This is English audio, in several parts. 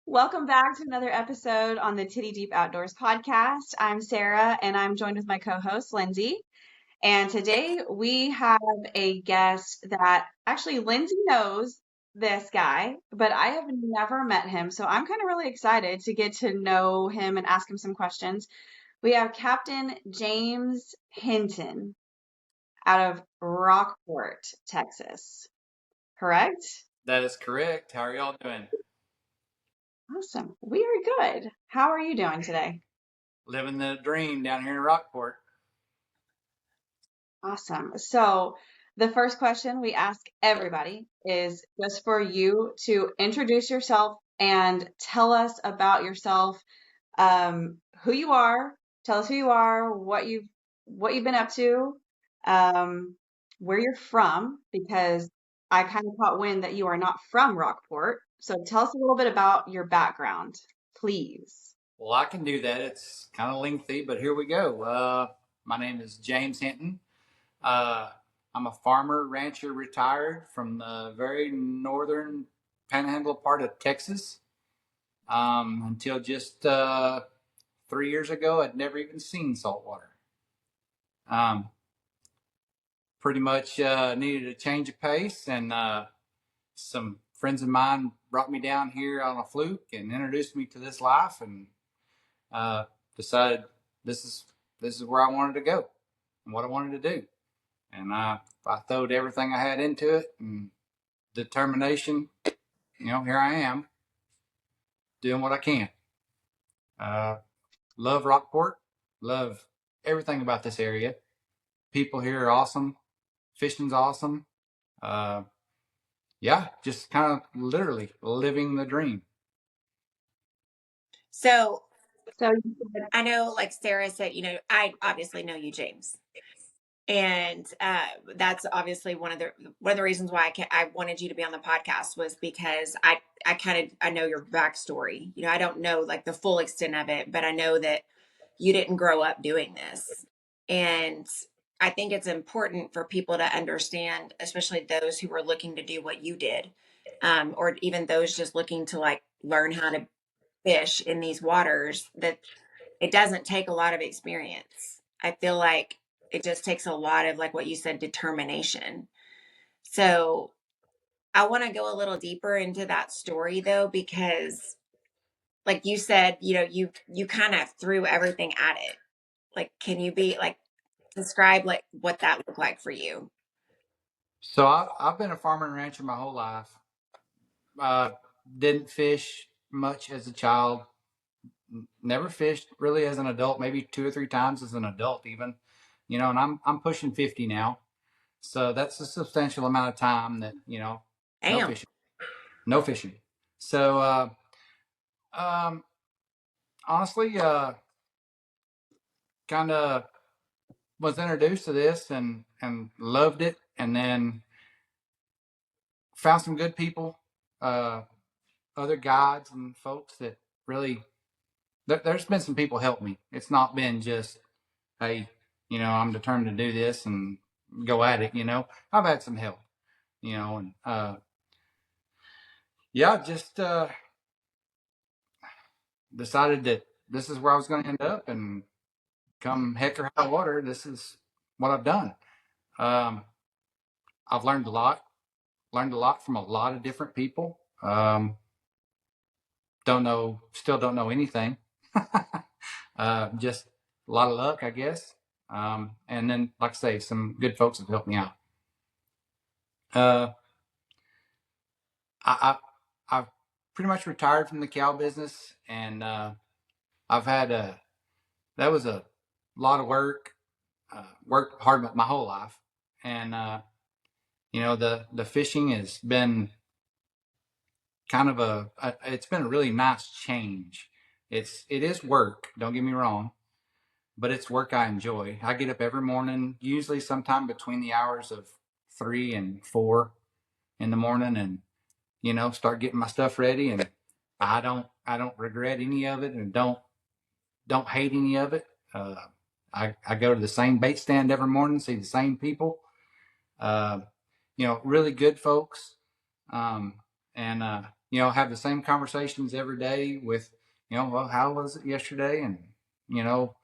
Welcome back to another episode on the Titty Deep Outdoors podcast. I'm Sarah and I'm joined with my co-host Lindsay. And today we have a guest that actually Lindsay knows this guy, but I have never met him. So I'm kind of really excited to get to know him and ask him some questions. We have Captain James Hinton out of Rockport, Texas. Correct? That is correct. How are y'all doing? Awesome. We are good. How are you doing today? Living the dream down here in Rockport. Awesome. So, the first question we ask everybody is just for you to introduce yourself and tell us about yourself, who you are. Tell us who you are, what you've been up to, where you're from, because I kind of caught wind that you are not from Rockport. So, tell us a little bit about your background, please. Well, I can do that. It's kind of lengthy, but here we go. My name is James Hinton. Uh, I'm a farmer, rancher, retired from the very northern panhandle part of Texas. Until just 3 years ago, I'd never even seen saltwater. Um, Pretty much needed a change of pace, and some friends of mine brought me down here on a fluke and introduced me to this life, and uh, decided this is this is where I wanted to go and what I wanted to do. And I throwed everything I had into it and determination. Here I am doing what I can. Uh, Love Rockport. Love everything about this area. People here are awesome. Fishing's awesome. Uh, yeah, just kind of literally living the dream. So So, I know, like Sarah said, I obviously know you, James, and that's obviously one of the reasons why I wanted you to be on the podcast was because I know your backstory. I don't know like the full extent of it, but I know that you didn't grow up doing this, and I think it's important for people to understand, especially those who are looking to do what you did, or even those just looking to like learn how to fish in these waters, that it doesn't take a lot of experience. I feel like it just takes a lot of, like what you said, determination. So I want to go a little deeper into that story though, because like you said, you kind of threw everything at it. Like, can you be like, describe like what that looked like for you? So I've been a farmer and rancher my whole life. Uh, didn't fish much as a child. Never fished really as an adult. Maybe two or three times as an adult, even. And I'm pushing 50 now, so that's a substantial amount of time that no Damn. fishing, no fishing. So um, honestly, kind of was introduced to this and loved it, and then found some good people, uh, other guides and folks that really. There's been some people help me. It's not been just, hey, I'm determined to do this and go at it. I've had some help. And yeah, just decided that this is where I was going to end up, and come heck or high water, this is what I've done. Um, I've learned a lot from a lot of different people. Still don't know anything. Just a lot of luck, I guess. And then, like I say, some good folks have helped me out. Uh, I've pretty much retired from the cow business, and I've had that was a lot of work. Worked hard my whole life, and the fishing has been kind of it's been a really nice change. It is work. Don't get me wrong, but it's work I enjoy. I get up every morning, usually sometime between the hours of 3 and 4 in the morning, and start getting my stuff ready. And I don't regret any of it, and don't hate any of it. I go to the same bait stand every morning, see the same people. Uh, really good folks, um, and you know, have the same conversations every day with, you know, well, how was it yesterday, and you know,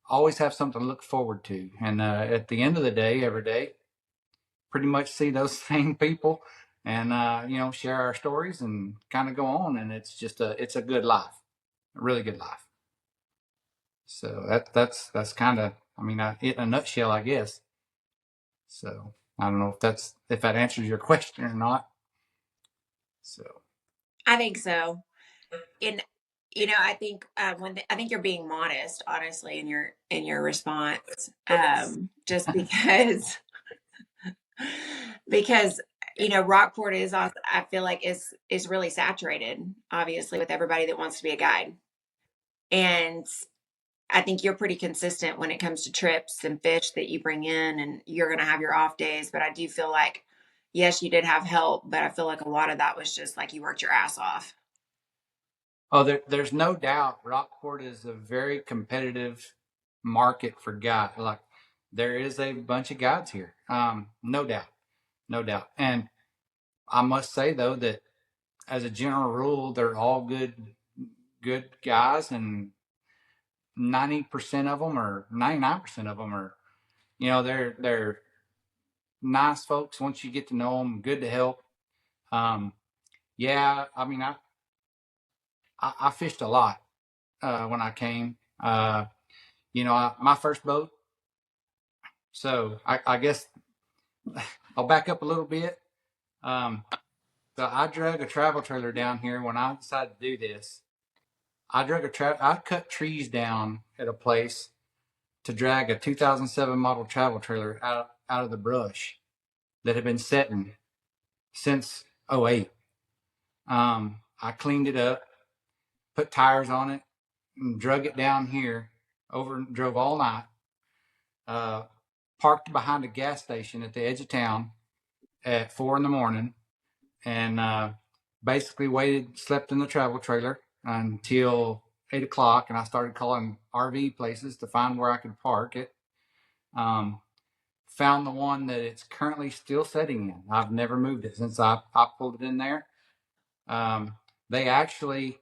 always have something to look forward to. And at the end of the day, every day, pretty much see those same people, and you know, share our stories and kind of go on. And it's just it's a good life, a really good life. So that's kind of, I mean, in a nutshell, I guess. So I don't know if that answers your question or not. So I think so. In I think I think you're being modest, honestly, in your response, just because because Rockport is also, I feel like is really saturated, obviously, with everybody that wants to be a guide, and I think you're pretty consistent when it comes to trips and fish that you bring in, and you're going to have your off days. But I do feel like, yes, you did have help, but I feel like a lot of that was just like you worked your ass off. oh, there's no doubt Rockport is a very competitive market for guides. Like, there is a bunch of guides here. No doubt, no doubt. And I must say though that as a general rule, they're all good guys, and 90% of them, or 99% of them, are, you know, they're nice folks once you get to know them. Good to help. Um, yeah, I mean, I fished a lot when I came. You know, my first boat. So I guess I'll back up a little bit. Um, so I drug a travel trailer down here when I decided to do this. I cut trees down at a place to drag a 2007 model travel trailer out of the brush that had been setting since '08. I cleaned it up, put tires on it, and drug it down here. Drove all night. Uh, Parked behind a gas station at the edge of town at 4 in the morning, and basically slept in the travel trailer until 8 o'clock, and I started calling RV places to find where I could park it. Um, Found the one that it's currently still sitting in. I've never moved it since I pulled it in there. Um, they actually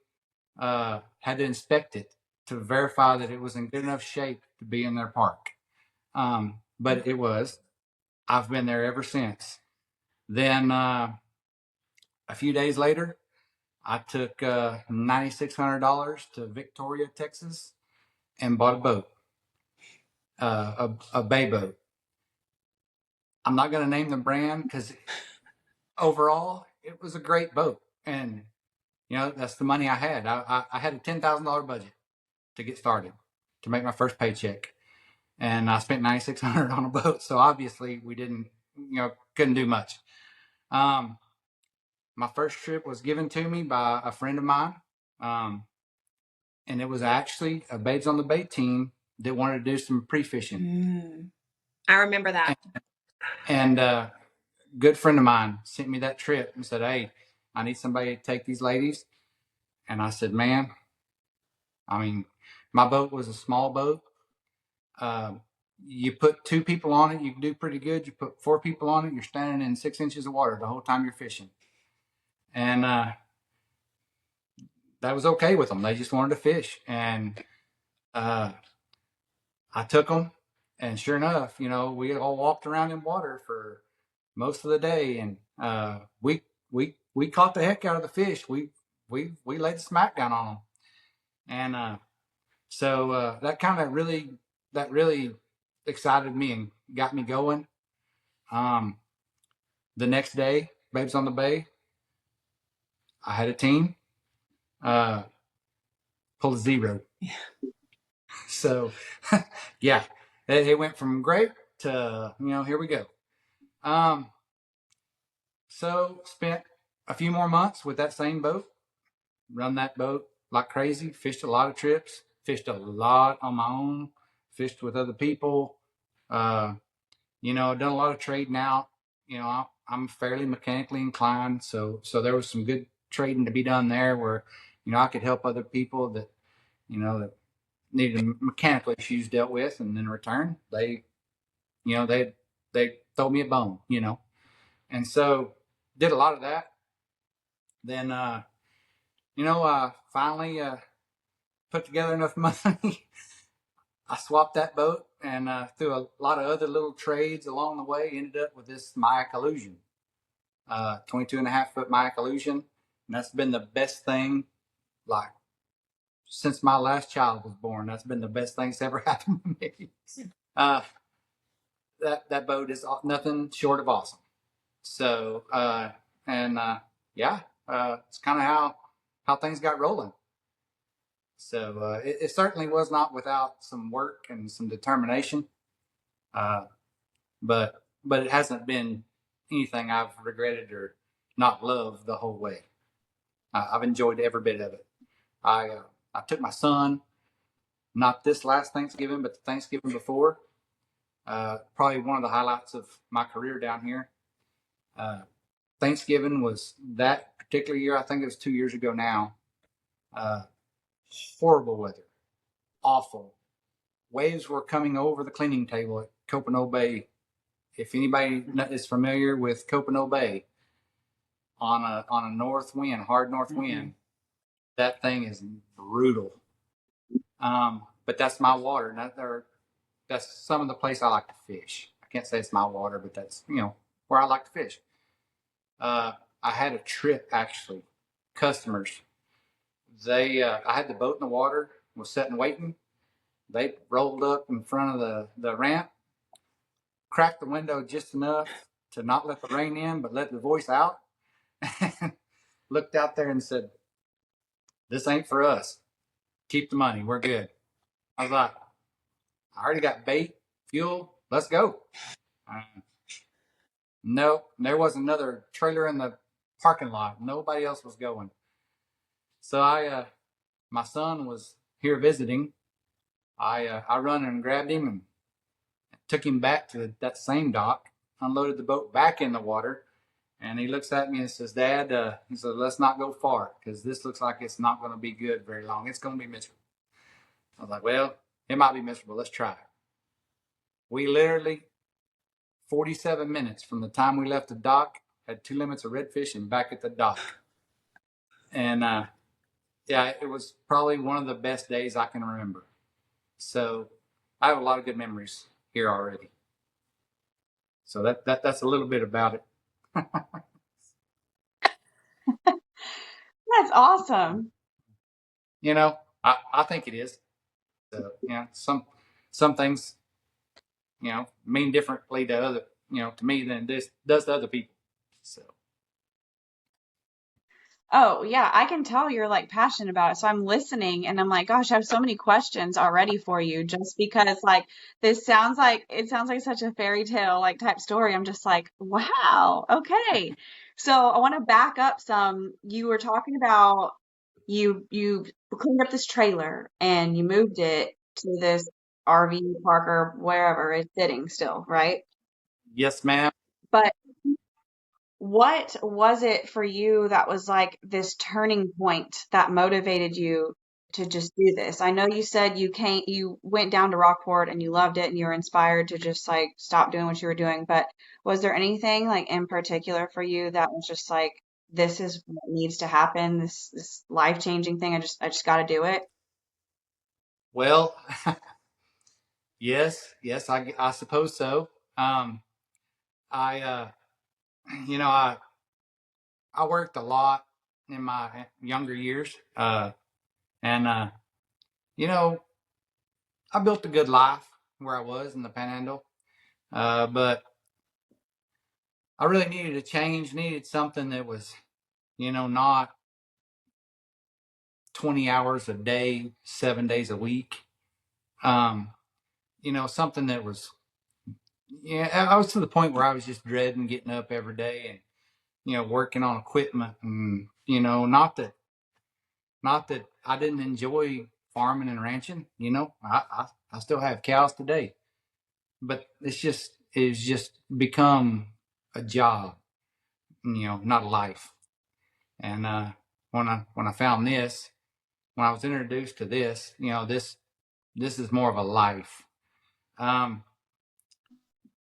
had to inspect it to verify that it was in good enough shape to be in their park. But it was. I've been there ever since. Then a few days later, I took $9,600 to Victoria, Texas, and bought a boat, a bay boat. I'm not going to name the brand because overall it was a great boat, and you know, that's the money I had. I had a $10,000 budget to get started, to make my first paycheck, and I spent $9,600 on a boat. So obviously we didn't, you know, couldn't do much. Um, my first trip was given to me by a friend of mine. Um, and it was actually a Babes on the Bay team that wanted to do some pre-fishing. I remember that. And good friend of mine sent me that trip and said, "Hey, I need somebody to take these ladies." And I said, "Man, I mean, my boat was a small boat. Uh, you put two people on it, you can do pretty good. You put four people on it, you're standing in 6 inches of water the whole time you're fishing." And that was okay with them. They just wanted to fish, and uh, I took them. And sure enough, you know, we all walked around in water for most of the day, and we caught the heck out of the fish. We laid the smackdown on them, and so that really excited me and got me going. Um, the next day, Babes on the Bay, I had a team, uh, pulled a zero. So yeah, it went from great to, you know, here we go. Um, so spent a few more months with that same boat, run that boat like crazy, fished a lot of trips, fished a lot on my own, fished with other people. Uh, you know, done a lot of trading out. You know, I'm fairly mechanically inclined, so there was some good trading to be done there, where, you know, I could help other people that, you know, that needed mechanical issues dealt with, and in return, you know, they throw me a bone, you know, and so did a lot of that. Then, I finally put together enough money. I swapped that boat and through a lot of other little trades along the way, ended up with this Mayak Illusion, 22 and a half foot Mayak Illusion. And that's been the best thing, like, since my last child was born. That's been the best thing that's ever happened to me. Uh, that boat is nothing short of awesome. So, and yeah, it's kind of how things got rolling. So it certainly was not without some work and some determination, uh, but it hasn't been anything I've regretted or not loved the whole way. I've enjoyed every bit of it. I took my son, not this last Thanksgiving, but the Thanksgiving before. Probably one of the highlights of my career down here. Uh, Thanksgiving was that particular year. I think it was 2 years ago now. Uh, Horrible weather, awful. Waves were coming over the cleaning table at Copano Bay. If anybody is familiar with Copano Bay, on a north wind, hard north wind, that thing is brutal. But that's my water. That's some of the place I like to fish. I can't say it's my water, but that's where I like to fish. I had a trip actually. Customers, I had the boat in the water, was sitting waiting. They rolled up in front of the ramp, cracked the window just enough to not let the rain in, but let the voice out. Looked out there and said, "This ain't for us. Keep the money. We're good." I was like, "I already got bait, fuel. Let's go." No, there was another trailer in the parking lot. Nobody else was going. So my son was here visiting. I run and grabbed him and took him back to that same dock, unloaded the boat back in the water, and he looks at me and says, "Dad," he said, "let's not go far because this looks like it's not going to be good very long. It's going to be miserable." I was like, "Well, it might be miserable. Let's try it." We literally, 47 minutes from the time we left the dock, had 2 limits of redfish and back at the dock. And yeah, it was probably one of the best days I can remember. So I have a lot of good memories here already. So that's a little bit about it. That's awesome. I think it is. So some things mean differently to to me than this does to other people. So Oh, yeah, I can tell you're like passionate about it. So I'm listening and I'm like, gosh, I have so many questions already for you just because like it sounds like such a fairy tale like type story. I'm just like, wow, okay. So I want to back up some. You were talking about you cleaned up this trailer and you moved it to this RV park or wherever it's sitting still, right? yes, ma'am. But what was it for you that was like this turning point that motivated you to just do this? I know you said you went down to Rockport and you loved it and you were inspired to just like stop doing what you were doing, but was there anything like in particular for you that was just like this is what needs to happen, this life-changing thing, I just got to do it? Well, yes, I suppose so. I you know I worked a lot in my younger years, and you know I built a good life where I was in the Panhandle, but I really needed a change, needed something that was not 20 hours a day, 7 days a week. Um, something that was, yeah, I was to the point where I was just dreading getting up every day and, working on equipment and, not that I didn't enjoy farming and ranching, I still have cows today, but it's just become a job, not a life. And, when I found this, when I was introduced to this, this is more of a life. Um,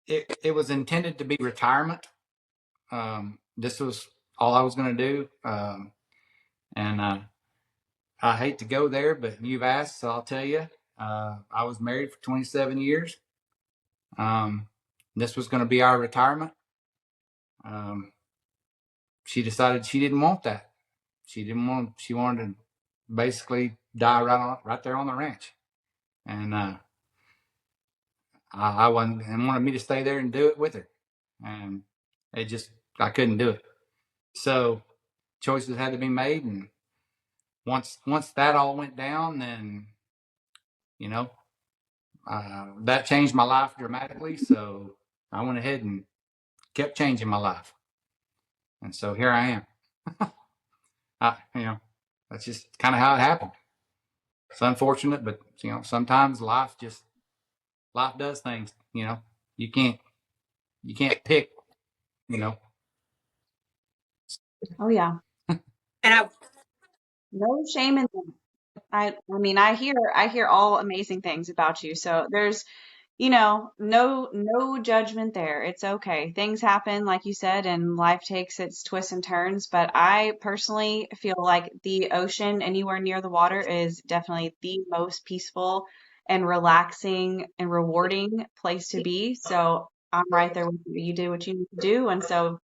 it was intended to be retirement. This was all I was going to do. And I hate to go there, but you've asked, so I'll tell you. I was married for 27 years. This was going to be our retirement. Um, she decided she didn't want that. She didn't want. She wanted to basically die right there on the ranch, and I wasn't, and wanted me to stay there and do it with her, and it just I couldn't do it. So choices had to be made, and once that all went down, then you know that changed my life dramatically. So I went ahead and kept changing my life, and so here I am. That's just kind of how it happened. It's unfortunate, but sometimes life does things. You can't pick. You know, Oh yeah. And I No shame in that. I mean, I hear all amazing things about you. So there's, no judgment there. It's okay. Things happen, like you said, and life takes its twists and turns. But I personally feel like the ocean anywhere near the water is definitely the most peaceful and relaxing and rewarding place to be. So I'm right there with you. You do what you need to do, and so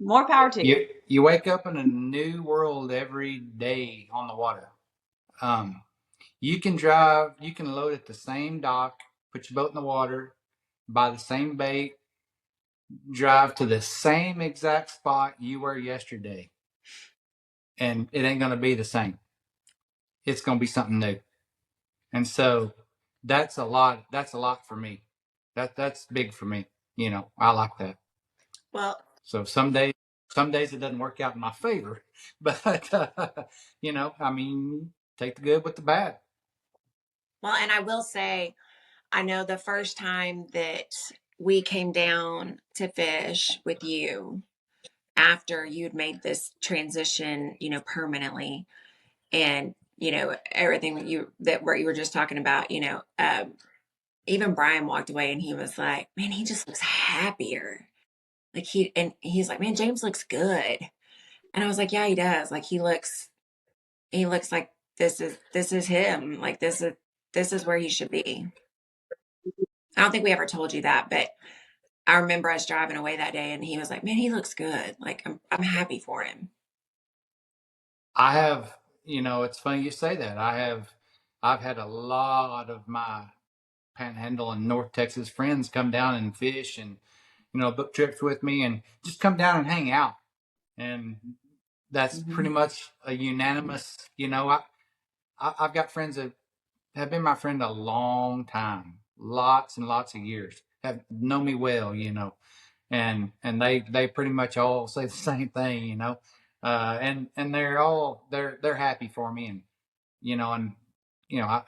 more power to you. you wake up in a new world every day on the water. Um, you can drive. You can load at the same dock, put your boat in the water, buy the same bait, drive to the same exact spot you were yesterday, and it ain't gonna be the same. It's gonna be something new. And so that's a lot. That's a lot for me. That's big for me. I like that. well, So some days it doesn't work out in my favor, but I mean, take the good with the bad. and I will say, I know the first time that we came down to fish with you after you'd made this transition, permanently, and everything that where you were just talking about, even Brian walked away and he was like, man, he just looks happier. Like he's like, man, James looks good. And I was like, yeah, he does. Like he looks like this is him. Like this is where he should be. I don't think we ever told you that, but I remember us driving away that day and he was like, man, he looks good. Like I'm happy for him. I have, it's funny you say that. I've had a lot of my Panhandle and North Texas friends come down and fish and book trips with me and just come down and hang out. And that's Mhm. pretty much a unanimous. I've got friends that have been my friend a long time, lots and lots of years, have known me well, and they pretty much all say the same thing, and they're happy for me, and and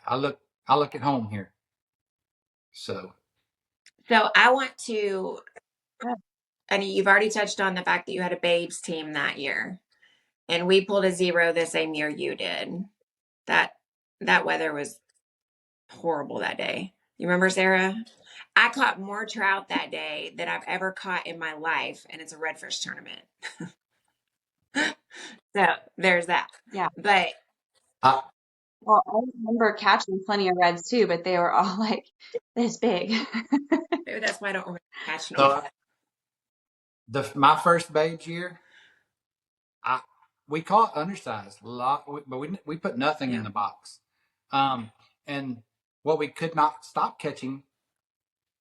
I look at home here, so So I want to, Yeah. and you've already touched on the fact that you had a babes team that year, and we pulled a 0 the same year you did. That that weather was horrible that day. You remember, Sarah? I caught more trout that day than I've ever caught in my life, and it's a redfish tournament. So there's that. Yeah. But I, Well, I remember catching plenty of reds too, but they were all like this big. maybe that's why I don't remember catching them. so my first babes year, I we caught undersized a lot, but we put nothing in Yeah. the box, and what we could not stop catching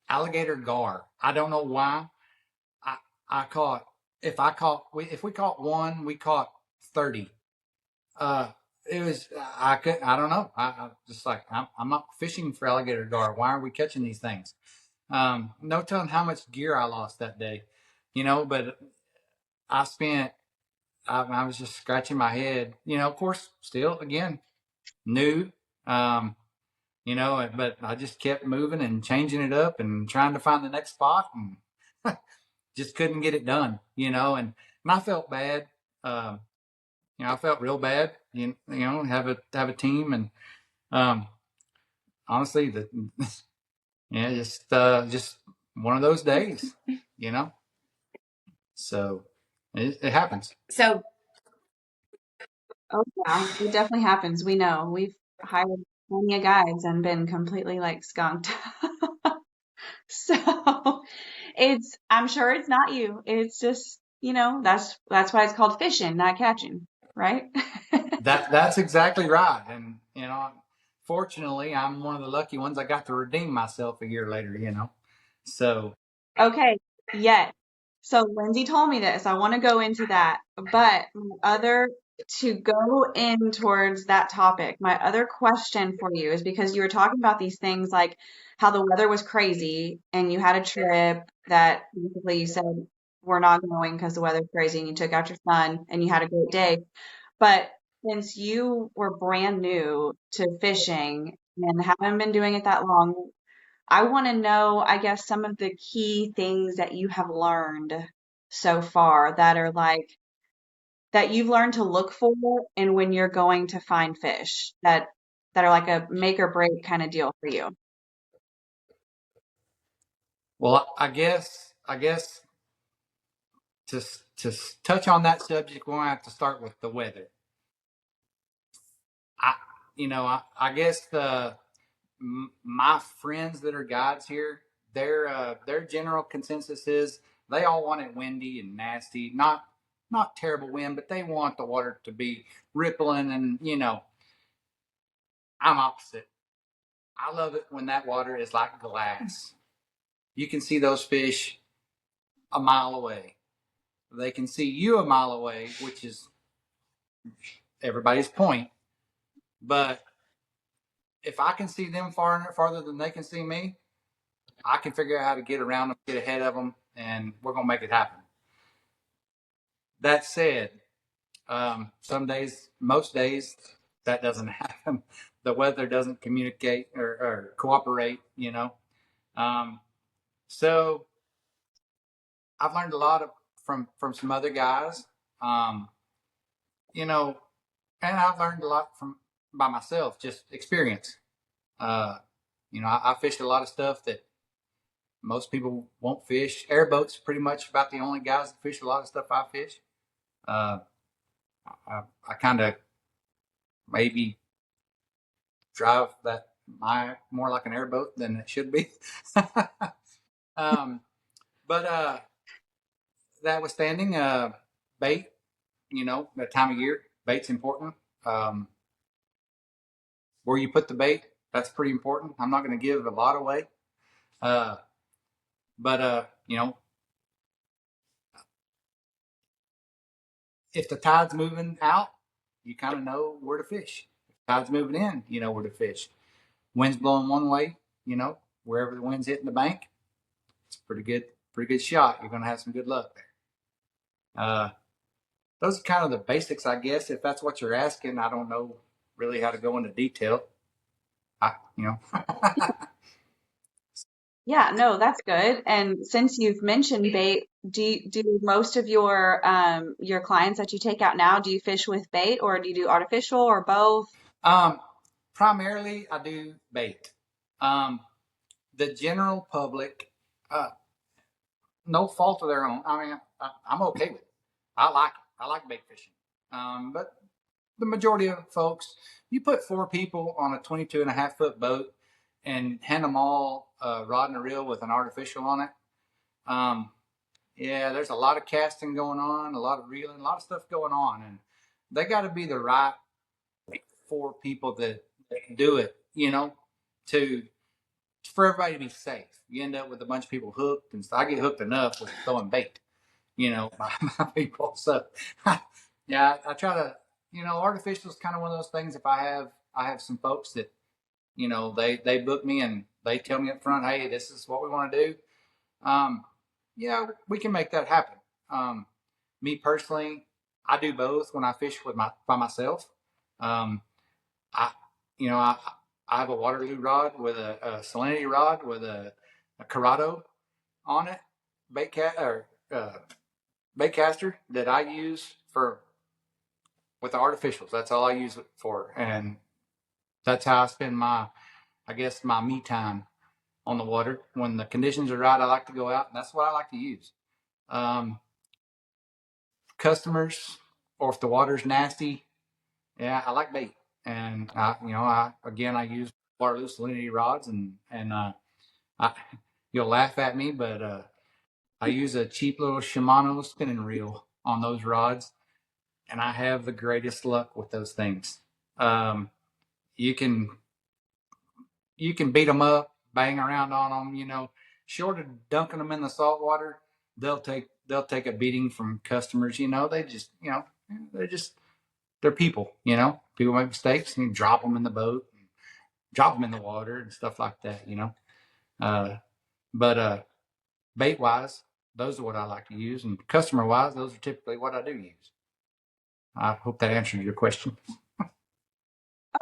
alligator gar. I don't know why. I I caught if we caught one, we caught 30. Uh, it was I don't know. I just like I'm not fishing for alligator gar. Why are we catching these things? No telling how much gear I lost that day, But I spent. I was just scratching my head. Of course, still again new. Um, but I just kept moving and changing it up and trying to find the next spot and just couldn't get it done, and I felt bad. Um, I felt real bad, have a team and, um, honestly, yeah, just one of those days, you know? So, It happens. So Oh yeah, it definitely happens. We know. We've hired plenty of guides and been completely like skunked. So I'm sure it's not you. It's just, that's why it's called fishing, not catching, right? That's exactly right. And fortunately, I'm one of the lucky ones. I got to redeem myself a year later. So Okay, yes. So Lindsay told me this. I want to go into that. But to go in towards that topic, my other question for you is because you were talking about these things like how the weather was crazy and you had a trip that basically you said, we're not going because the weather's crazy and you took out your son and you had a great day. But since you were brand new to fishing and haven't been doing it that long, I want to know, I guess, some of the key things that you have learned so far that are like that you've learned to look for and when you're going to find fish that are like a make or break kind of deal for you. well, I guess to to touch on that subject, we're gonna have to start with the weather. I I guess my friends that are guides here, their general consensus is they all want it windy and nasty, not terrible wind, but they want the water to be rippling. And I'm opposite. I love it when that water is like glass. You can see those fish a mile away. They can see you a mile away, which is everybody's point. But if I can see them farther than they can see me, I can figure out how to get around them, get ahead of them, and we're gonna make it happen. That said, some days, most days, that doesn't happen. The weather doesn't communicate or cooperate. Um, so I've learned a lot from some other guys. Um, you know, and I've learned a lot from by myself, just experience. Uh, I fished a lot of stuff that most people won't fish. Airboats pretty much about the only guys that fish a lot of stuff I fish. Uh, I kind of maybe drive that my more like an airboat than it should be. um, but that withstanding, bait, that time of year, bait's important. Um, where you put the bait, that's pretty important. I'm not going to give a lot away. Uh, but if the tide's moving out, you kind of know where to fish. If the tide's moving in, you know where to fish. Wind's blowing one way, wherever the wind's hitting the bank, it's pretty good shot. You're going to have some good luck there. Those are kind of the basics, I guess. If that's what you're asking, I don't know really how to go into detail. I, you know, Yeah, no, that's good. And since you've mentioned bait, do most of your clients that you take out now, do you fish with bait or do you do artificial or both? um, primarily I do bait. Um, the general public, uh, no fault of their own. I mean, I'm okay with it. I like it. I like bait fishing. But the majority of folks, you put four people on a 22 and a half foot boat and hand them all a rod and a reel with an artificial on it. Um, yeah, there's a lot of casting going on, a lot of reeling, a lot of stuff going on, and they got to be the right four people that do it. To for everybody to be safe. You end up with a bunch of people hooked, and so I get hooked enough with throwing bait. My people. So, yeah, I try to. Artificial is kind of one of those things. If I have some folks that they book me and they tell me up front, hey, this is what we want to do. Um, yeah, we can make that happen. Um, Me personally, I do both when I fish by myself. Um, I, you know, I have a Waterloo rod with a salinity rod with a Corrado on it, bait cat or bait caster that I use for with the artificials. That's all I use it for, and that's how I spend I guess, my me time on the water. When the conditions are right, I like to go out, and that's what I like to use. Um, customers or if the water's nasty, yeah, I like bait. And I use water salinity rods and I, you'll laugh at me, but I use a cheap little Shimano spinning reel on those rods, and I have the greatest luck with those things. Um, you can beat them up, bang around on them. Short of dunking them in the salt water, they'll take a beating from customers. They're just they're people. People make mistakes and you drop them in the boat, drop them in the water, and stuff like that. Uh, but bait wise, those are what I like to use, and customer wise, those are typically what I do use. I hope that answered your question.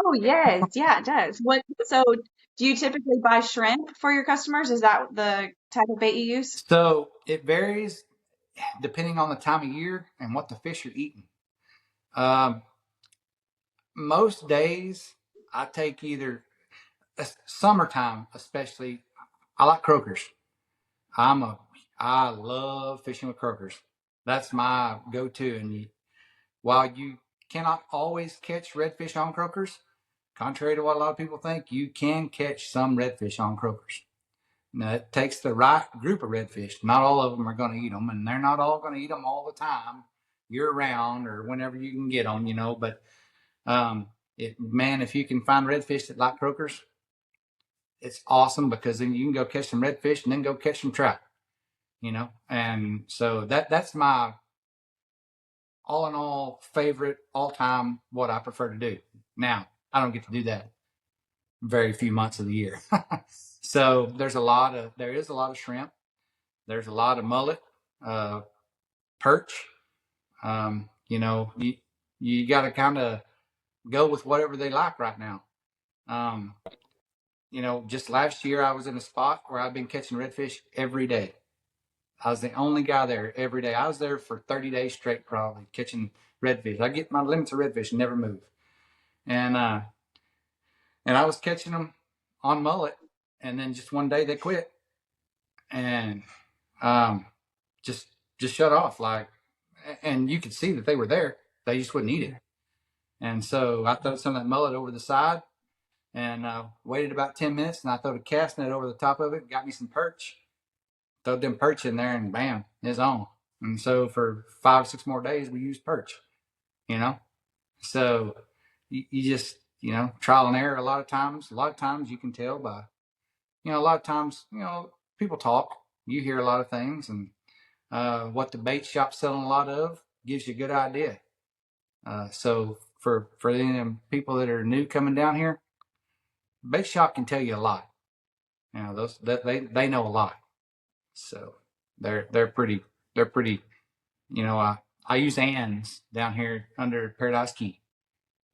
Oh, yes. Yeah, it does. So do you typically buy shrimp for your customers? Is that the type of bait you use? So it varies depending on the time of year and what the fish are eating. Um, most days I take either summertime, especially. I like croakers. I love fishing with croakers. That's my go-to. And while you cannot always catch redfish on croakers, contrary to what a lot of people think, you can catch some redfish on croakers. Now, it takes the right group of redfish. Not all of them are going to eat them, and they're not all going to eat them all the time, year round, or whenever you can get them, But if you can find redfish that like croakers, it's awesome because then you can go catch some redfish and then go catch some trout, And so that's my all in all favorite all time what I prefer to do. Now, I don't get to do that very few months of the year. So there is a lot of shrimp. There's a lot of mullet, uh, perch. You got to kind of go with whatever they like right now. Um, just last year I was in a spot where I've been catching redfish every day. I was the only guy there every day. I was there for 30 days straight, probably catching redfish. I get my limits of redfish and never move. And I was catching them on mullet, and then just one day they quit and um, just shut off. And you could see that they were there. They just wouldn't eat it. And so I threw some of that mullet over the side and waited about 10 minutes, and I threw a cast net over the top of it, got me some perch, throwed them perch in there, and bam, it's on. And so for 5 or 6 more days, we used perch, you know. So you just, trial and error a lot of times. A lot of times you can tell by, a lot of times, people talk. You hear a lot of things, and what the bait shop's selling a lot of gives you a good idea. So for them people that are new coming down here, bait shop can tell you a lot. Those that they know a lot. So they're pretty. I use Ann's down here under Paradise Key.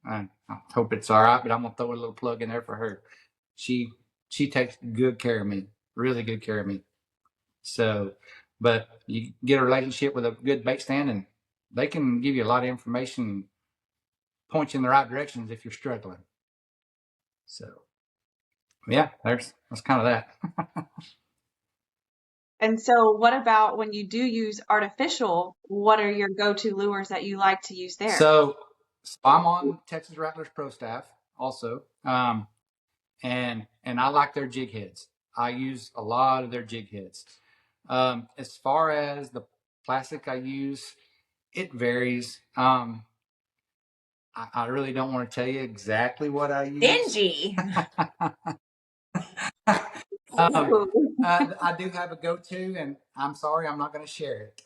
I hope it's all right, but I'm gonna throw a little plug in there for her. She she takes good care of me, really good care of me. So, but you get a relationship with a good bait stand, and they can give you a lot of information, point you in the right directions if you're struggling. So, yeah, that's kind of that. And so what about when you do use artificial, what are your go-to lures that you like to use there? So I'm on Texas Rattlers Pro staff also, and I like their jig heads. I use a lot of their jig heads. As far as the plastic I use, it varies. I really don't want to tell you exactly what I use. Stingy. I do have a go-to, and I'm sorry, I'm not going to share it.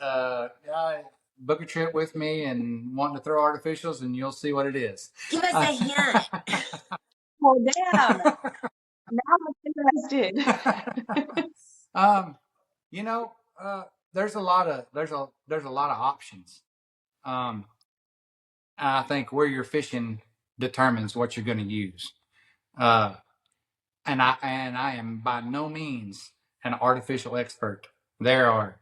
Book a trip with me and want to throw artificials, and you'll see what it is. Give us a hint. Well, damn. Now I'm interested. um, you know, there's a lot of options. Um, I think where you're fishing determines what you're going to use. Uh, and I am by no means an artificial expert. There are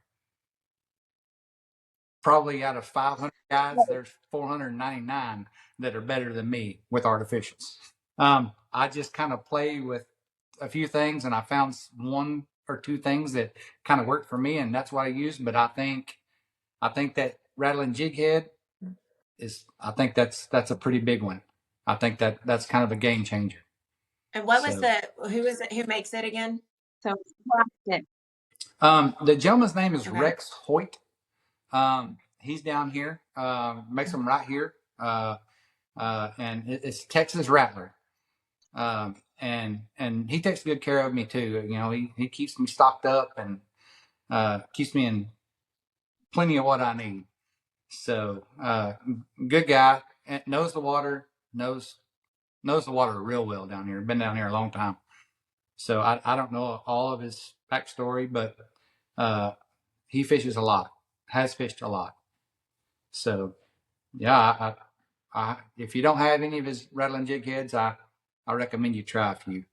probably out of 500 guys, there's 499 that are better than me with artificials. I just kind of play with a few things, and I found one or two things that kind of worked for me, and that's what I use. But I think that rattling jig head I think that's a pretty big one. I think that's kind of a game changer. And what was So, who is it, who makes it again? So plastic. the gentleman's name is Okay. Rex Hoyt. He's down here, makes them right here. And it's Texas Rattler. And he takes good care of me too. You know, he keeps me stocked up and keeps me in plenty of what I need. So good guy, knows the water, knows the water real well down here. Been down here a long time. So I don't know all of his backstory, but he fishes a lot, has fished a lot. So yeah, if you don't have any of his rattling jig heads, I recommend you try a few.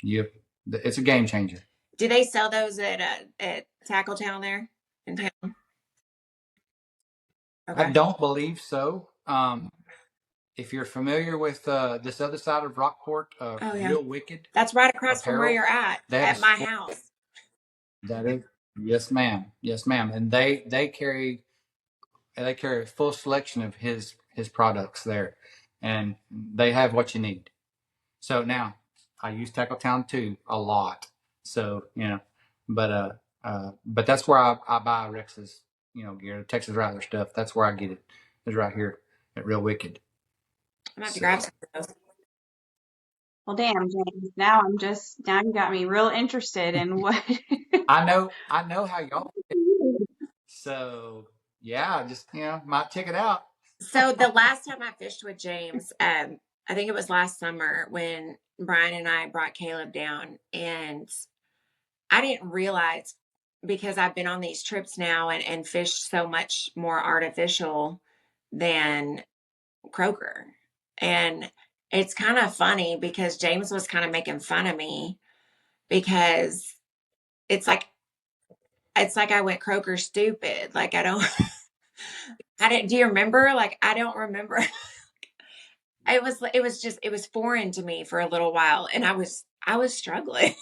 You, it's a game changer. Do they sell those at Tackle Town there in town? Okay. I don't believe so. If you're familiar with this other side of Rockport, Oh yeah, Real Wicked that's right across from where Apparel, you're at my house. That is, yes, ma'am, yes, ma'am, and they carry a full selection of his products there, and they have what you need. So now I use Tackle Town too a lot. So you know, but that's where I buy Rex's gear, Texas Rattler stuff. That's where I get it. Is right here at Real Wicked. I'm gonna have to grab some of those. Well, damn, James. Now you got me real interested in what. I know how y'all. So yeah, just might check it out. So the last time I fished with James, I think it was last summer when Brian and I brought Caleb down, and I didn't realize, because I've been on these trips now and fished so much more artificial than croaker. And it's kind of funny because James was kind of making fun of me because it's like I went croaker stupid. Like I didn't, do you remember? Like I don't remember. It was foreign to me for a little while, and I was struggling.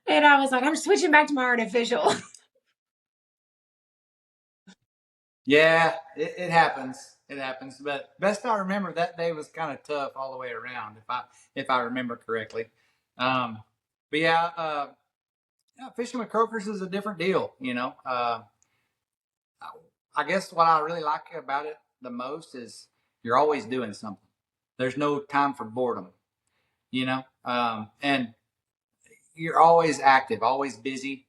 And I was like, I'm switching back to my artificial. Yeah, it happens. It happens. But best I remember, that day was kind of tough all the way around, if I remember correctly. But yeah, fishing with croakers is a different deal. I guess what I really like about it the most is you're always doing something. There's no time for boredom. And you're always active, always busy,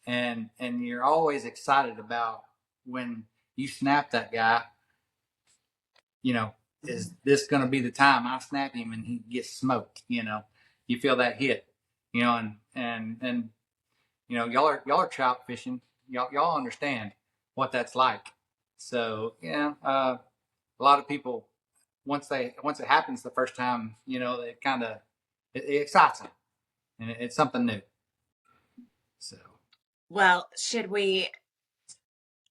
and you're always excited about when you snap that guy. Is this going to be the time I snap him and he gets smoked? You feel that hit. And y'all are trout fishing. Y'all understand what that's like. So a lot of people, once it happens the first time, it kind of it excites them, and it's something new. So Well, should we?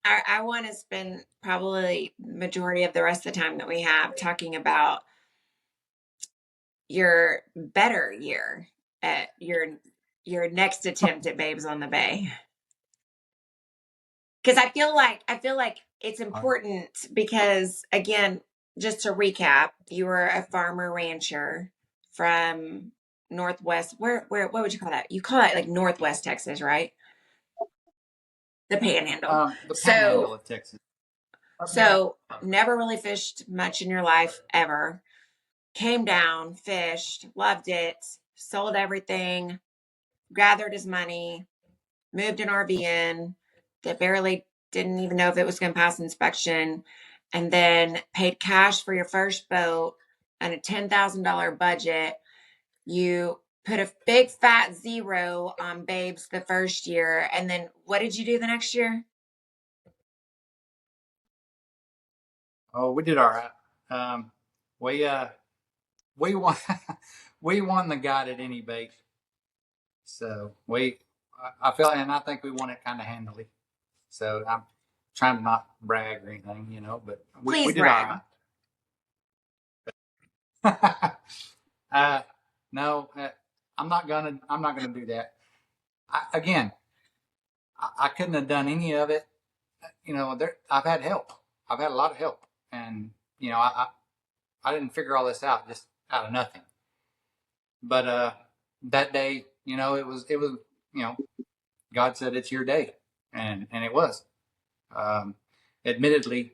I want to spend probably majority of the rest of the time that we have talking about your better year at your next attempt at Babes on the Bay. Because I feel like it's important because, again, just to recap, you were a farmer rancher from Northwest. Where what would you call that? You call it like Northwest Texas, right? The Panhandle. the Panhandle of Texas. So never really fished much in your life ever. Came down, fished, loved it, sold everything, gathered his money, moved an RV in that barely didn't even know if it was going to pass inspection, and then paid cash for your first boat and a $10,000 budget. You put a big fat zero on Babes the first year, and then what did you do the next year? Oh, we did all right. We won. We won the guide at any bait. So I felt, and I think we won it kind of handily. So I'm trying to not brag or anything, but we did brag. all right. No, I'm not gonna do that. I couldn't have done any of it I've had help. I've had a lot of help, and I didn't figure all this out just out of nothing. But that day, it was God said it's your day, and it was. Um, Admittedly,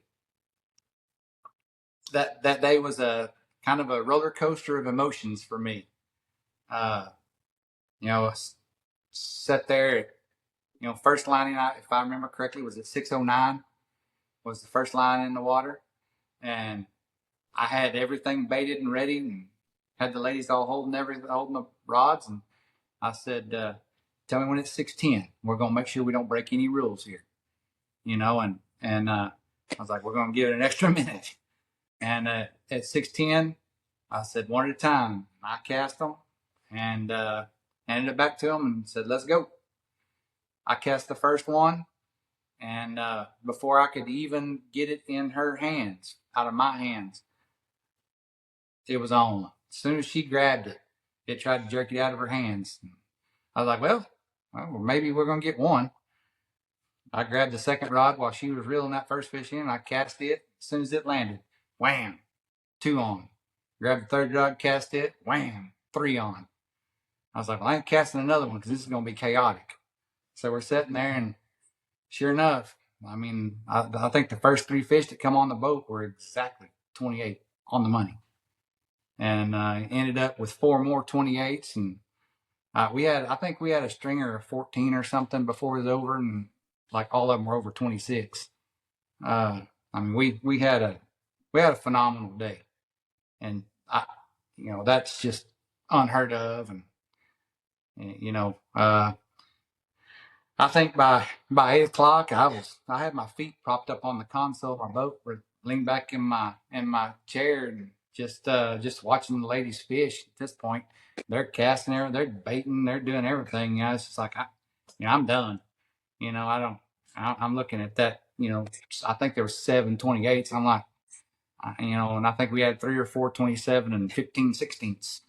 that day was a kind of a roller coaster of emotions for me. Uh, Sat there. First lining, if I remember correctly, was at 6:09. Was the first line in the water, and I had everything baited and ready, and had the ladies all holding the rods, and I said, "Tell me when it's 6:10. We're gonna make sure we don't break any rules here." And I was like, "We're gonna give it an extra minute." And at 6:10, I said, "One at a time." I cast them, and handed it back to them, and said, "Let's go." I cast the first one, and before I could even get it in her hands, out of my hands, it was on. As soon as she grabbed it, it tried to jerk it out of her hands. I was like, well, maybe we're going to get one. I grabbed the second rod while she was reeling that first fish in. I cast it. As soon as it landed, wham, 2 on. Grabbed the third rod, cast it, wham, 3 on. I was like, well, I ain't casting another one because this is going to be chaotic. So we're sitting there, and sure enough, I think the first 3 fish that come on the boat were exactly 28 on the money. And I ended up with 4 more 28s, and I think we had a stringer of 14 or something before it was over, and like all of them were over 26. We had a phenomenal day, and that's just unheard of, and I think by 8 o'clock, I had my feet propped up on the console of my boat, leaned back in my chair, and just watching the ladies fish. At this point, they're casting they're baiting, they're doing everything. It's just like I'm done. I don't. I'm looking at that. I think there were 7 28s. I'm like, and I think we had 3 or 4 27 and 15 16ths.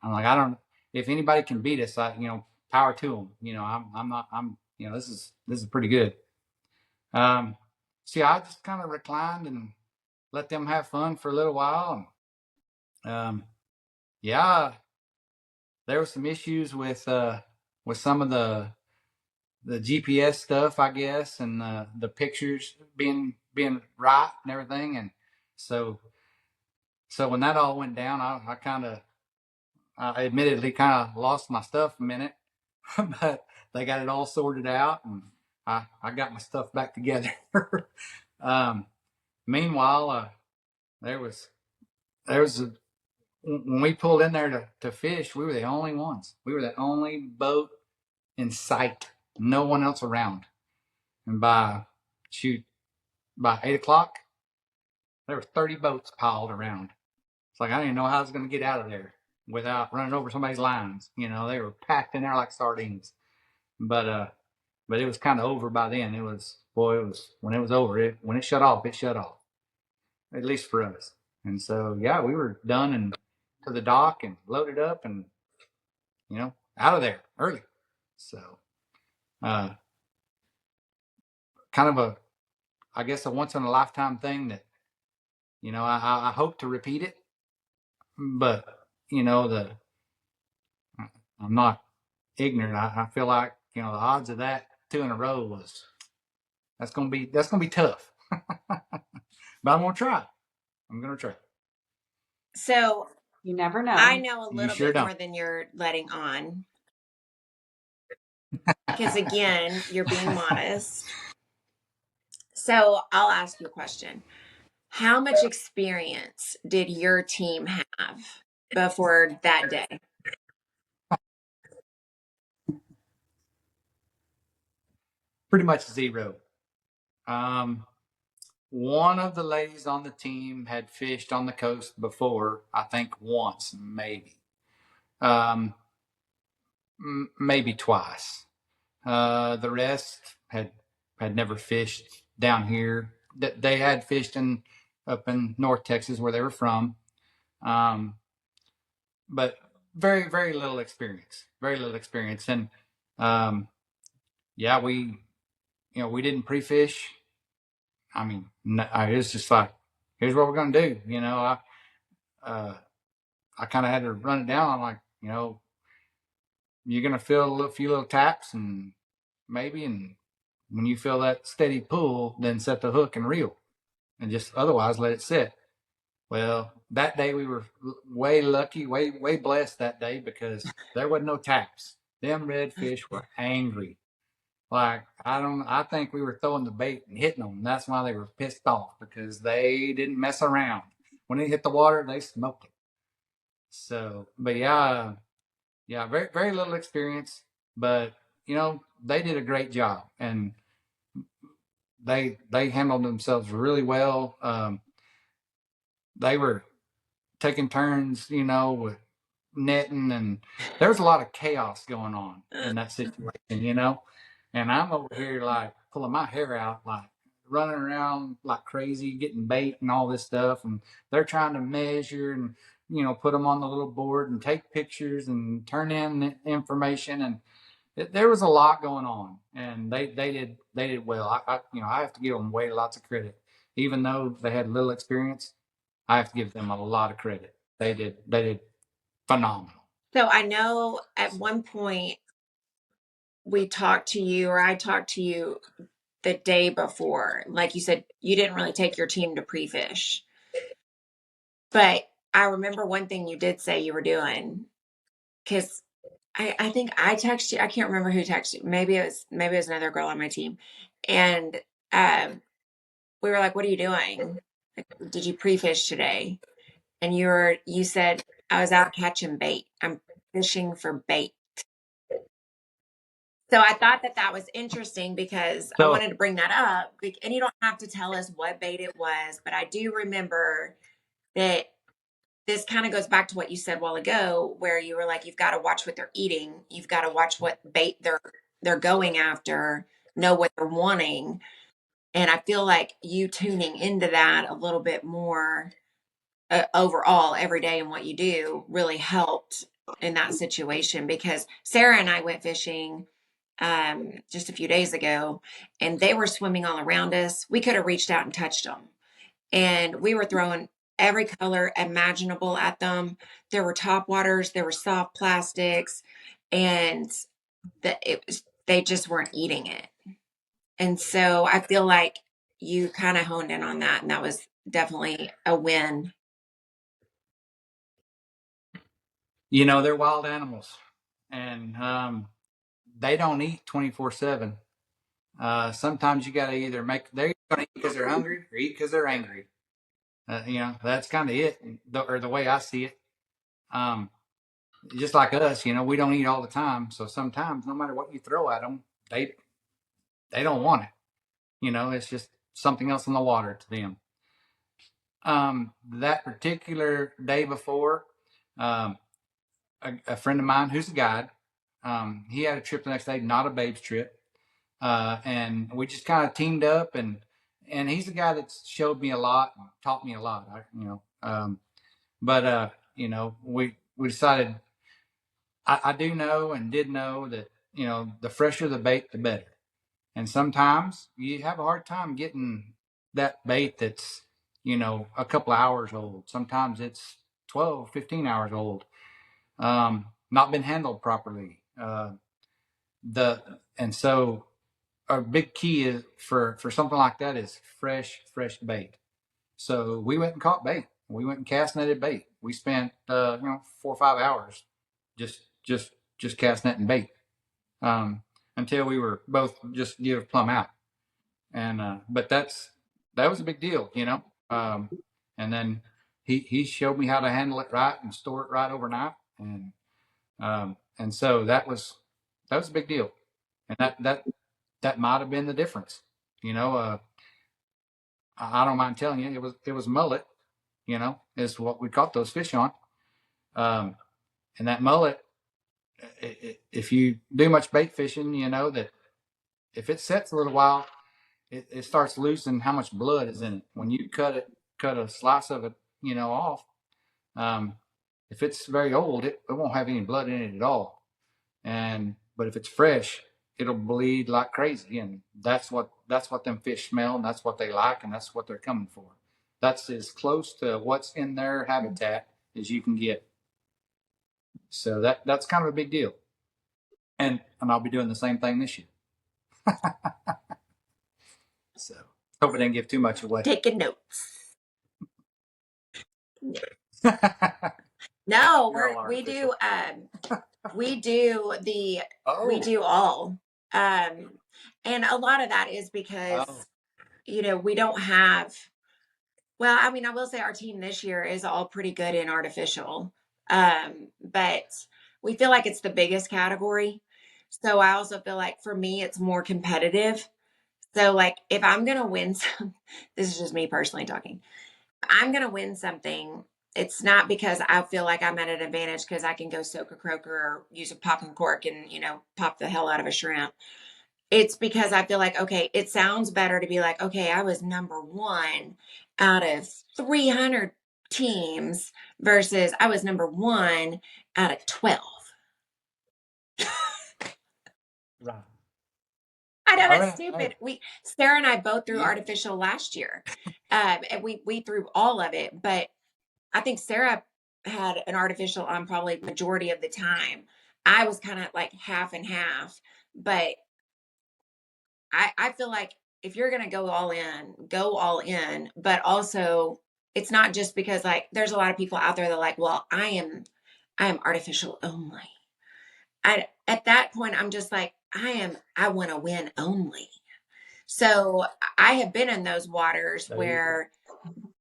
I don't. If anybody can beat us, power to them. I'm not. This is pretty good. See, I just kind of reclined and let them have fun for a little while. And yeah, there were some issues with some of the GPS stuff, I guess, and the pictures being right and everything. And so when that all went down, I kind of I admittedly kind of lost my stuff a minute, but they got it all sorted out, and I got my stuff back together. um, Meanwhile, there was when we pulled in there to fish, we were the only ones. We were the only boat in sight. No one else around. And by 8 o'clock, there were 30 boats piled around. It's like I didn't know how I was going to get out of there without running over somebody's lines. They were packed in there like sardines. But it was kind of over by then. It was when it was over. When it shut off, it shut off. At least for us. And so yeah, we were done and to the dock and loaded up and out of there early. So uh, kind of I guess a once in a lifetime thing that I hope to repeat it, but the I'm not ignorant. I feel like the odds of that 2 in a row that's gonna be tough. But I'm gonna try. I'm gonna try. So You never know. I know a You little sure bit more don't. than you're letting on. Because again, you're being modest. So I'll ask you a question. How much experience did your team have before that day? Pretty much zero. One of the ladies on the team had fished on the coast before, I think once, maybe. Um, Maybe twice. The rest had never fished down here. They had fished up in North Texas where they were from, um, but very very little experience. Very little experience, and um, yeah, we didn't pre-fish. I mean, it's just like, here's what we're going to do. Uh, I kind of had to run it down. I'm like, you're going to feel a few little taps and maybe, and when you feel that steady pull, then set the hook and reel, and just otherwise let it sit. Well, that day we were way lucky, way blessed that day, because there wasn't no taps. Them redfish were angry. Like, I think we were throwing the bait and hitting them. That's why they were pissed off, because they didn't mess around. When they hit the water, they smoked it. So, but yeah, very, very little experience, but they did a great job, and they handled themselves really well. They were taking turns, with netting, and there was a lot of chaos going on in that situation. And I'm over here like pulling my hair out, like running around like crazy, getting bait and all this stuff, and they're trying to measure and put them on the little board and take pictures and turn in the information, and there was a lot going on, and they did well. I have to give them way lots of credit, even though they had little experience. I have to give them a lot of credit. They did phenomenal. So I know at one point we talked to you, or I talked to you the day before. Like you said, you didn't really take your team to pre-fish. But I remember one thing you did say you were doing, because I think I texted you. I can't remember who texted you. Maybe it was another girl on my team. And we were like, "What are you doing? Like, did you pre-fish today?" And you said, "I was out catching bait. I'm fishing for bait." So I thought that was interesting, because I So wanted to bring that up. And you don't have to tell us what bait it was, but I do remember that this kind of goes back to what you said a while ago, where you were like, you've got to watch what they're eating. You've got to watch what bait they're going after, know what they're wanting. And I feel like you tuning into that a little bit more overall every day in what you do really helped in that situation, because Sarah and I went fishing just a few days ago, and they were swimming all around us. We could have reached out and touched them, and we were throwing every color imaginable at them. There were top waters, there were soft plastics, and they just weren't eating it. And so I feel like you kind of honed in on that, and that was definitely a win. they're wild animals, and they don't eat 24/7. Sometimes you got to either they're going to eat because they're hungry or eat because they're angry. That's kind of it, or the way I see it. Um, just like us, we don't eat all the time, so sometimes no matter what you throw at them, they don't want it. It's just something else in the water to them. That particular day before, um, a friend of mine who's a guide, he had a trip the next day, not a babes trip, and we just kind of teamed up, and he's the guy that showed me a lot, and taught me a lot. But we decided. I do know and did know that the fresher the bait, the better. And sometimes you have a hard time getting that bait that's a couple of hours old. Sometimes it's 12, 15 hours old, not been handled properly. And so our big key is for something like that is fresh bait. So we went and caught bait. We went and cast netted bait. We spent 4 or 5 hours just just just cast netting bait, until we were both just give plumb out. And but that was a big deal. And then he showed me how to handle it right and store it right overnight, and so that was a big deal, and that might have been the difference. You know, uh, I don't mind telling you, it was mullet. Is what we caught those fish on. Um, and that mullet, if you do much bait fishing, you know that if it sets a little while, it starts losing how much blood is in it. When you cut a slice of it, off. Um, if it's very old, it won't have any blood in it at all. But if it's fresh, it'll bleed like crazy, and that's what them fish smell, and that's what they like, and that's what they're coming for. That's as close to what's in their habitat as you can get. So that's kind of a big deal, and I'll be doing the same thing this year. So hope I didn't give too much away. Taking notes. No, we do we do the we do all. And a lot of that is because we don't have, well, I mean, I will say our team this year is all pretty good in artificial. But we feel like it's the biggest category. So I also feel like for me it's more competitive. So like if I'm going to win some, this is just me personally talking. I'm going to win something, it's not because I feel like I'm at an advantage because I can go soak a croaker or use a popping cork and, pop the hell out of a shrimp. It's because I feel like, okay, it sounds better to be like, okay, I was number one out of 300 teams versus I was number one out of 12. Right. I know that's stupid. Sarah and I both threw artificial last year. And we threw all of it, but I think Sarah had an artificial on probably majority of the time. I was kind of like half and half, but I feel like if you're going to go all in, but also it's not just because like there's a lot of people out there that are like, well, I am artificial only. At that point, I'm just like, I want to win only. So I have been in those waters where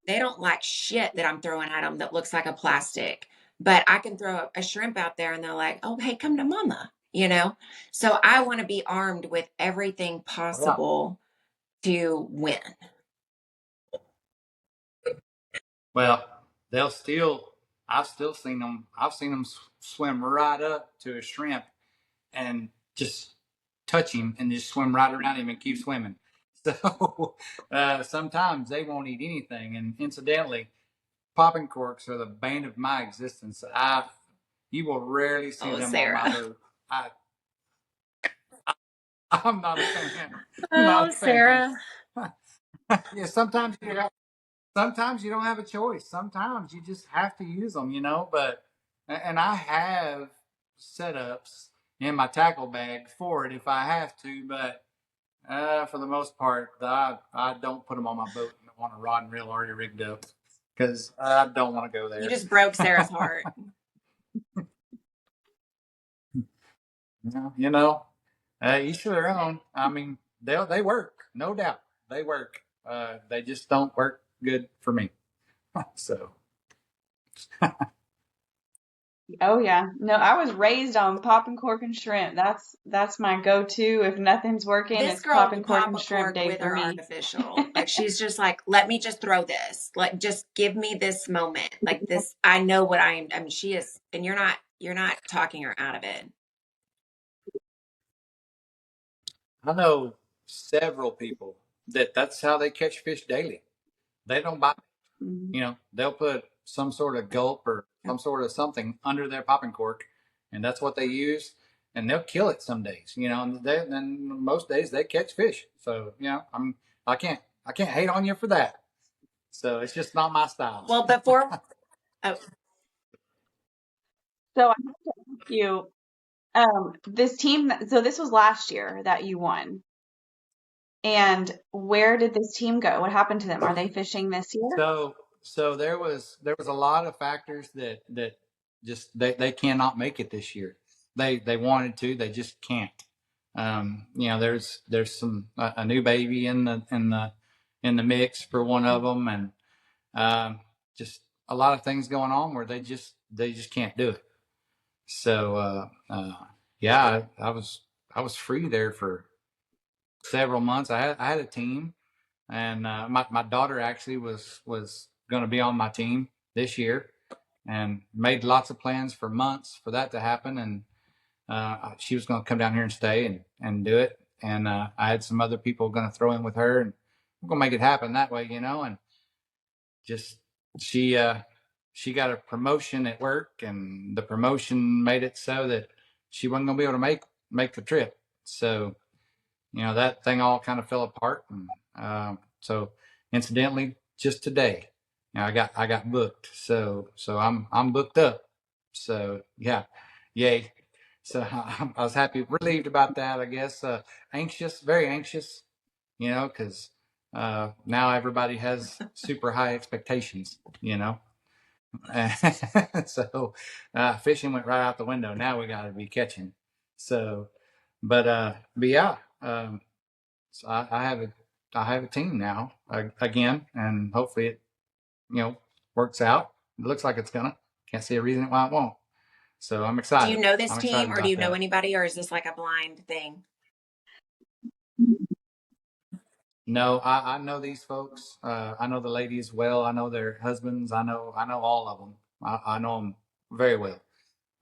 they don't like shit that I'm throwing at them that looks like a plastic, but I can throw a shrimp out there and they're like, oh, hey, come to mama, So I want to be armed with everything possible to win. Well, I've seen them swim right up to a shrimp and just touch him and just swim right around him and keep swimming. So sometimes they won't eat anything. And incidentally, popping corks are the bane of my existence. You will rarely see them Sarah. on my boat. I'm not a fan. Oh, Sarah. Yeah, sometimes you don't have a choice. Sometimes you just have to use them, But and I have setups in my tackle bag for it if I have to, but for the most part, I don't put them on my boat on a rod and reel already rigged up because I don't want to go there. You just broke Sarah's heart. Each to their own. I mean, they work, no doubt. They work. They just don't work good for me. So. Oh yeah. No, I was raised on popping cork and shrimp. That's my go-to. If nothing's working, this it's girl popping will cork pop and a shrimp cork day with for her me. artificial. Like she's just like, let me just throw this. Like just give me this moment. Like this, I know what I mean, she is, and you're not talking her out of it. I know several people that's how they catch fish daily. They don't buy, they'll put some sort of gulp or some sort of something under their popping cork, and that's what they use. And they'll kill it some days, and then most days they catch fish. So, I can't hate on you for that. So it's just not my style. Well, before, oh. So I have to ask you, this team, so this was last year that you won. And where did this team go? What happened to them? Are they fishing this year? So there was a lot of factors that just they cannot make it this year. They wanted to, they just can't. There's some a new baby in the mix for one of them, and just a lot of things going on where they just can't do it. So yeah, I was free there for several months. I had a team, and my daughter actually was going to be on my team this year, and made lots of plans for months for that to happen. And she was going to come down here and stay and do it. And I had some other people going to throw in with her, and we're going to make it happen that way, And just she got a promotion at work, and the promotion made it so that she wasn't going to be able to make the trip. So, that thing all kind of fell apart. And so incidentally, just today, I got booked. So I'm booked up. So yeah, yay. So I was happy, relieved about that, I guess. Anxious, very anxious, because now everybody has super high expectations. So fishing went right out the window. Now we got to be catching. So, but yeah, so I have a team now again, and hopefully it you know works out. It looks like it's gonna. Can't see a reason why it won't. So I'm Do you excited. know this I'm team excited or do about you know that. anybody or is this like a blind thing? No, I know these folks. I know the ladies well. I know their husbands. I know all of them. I know them very well.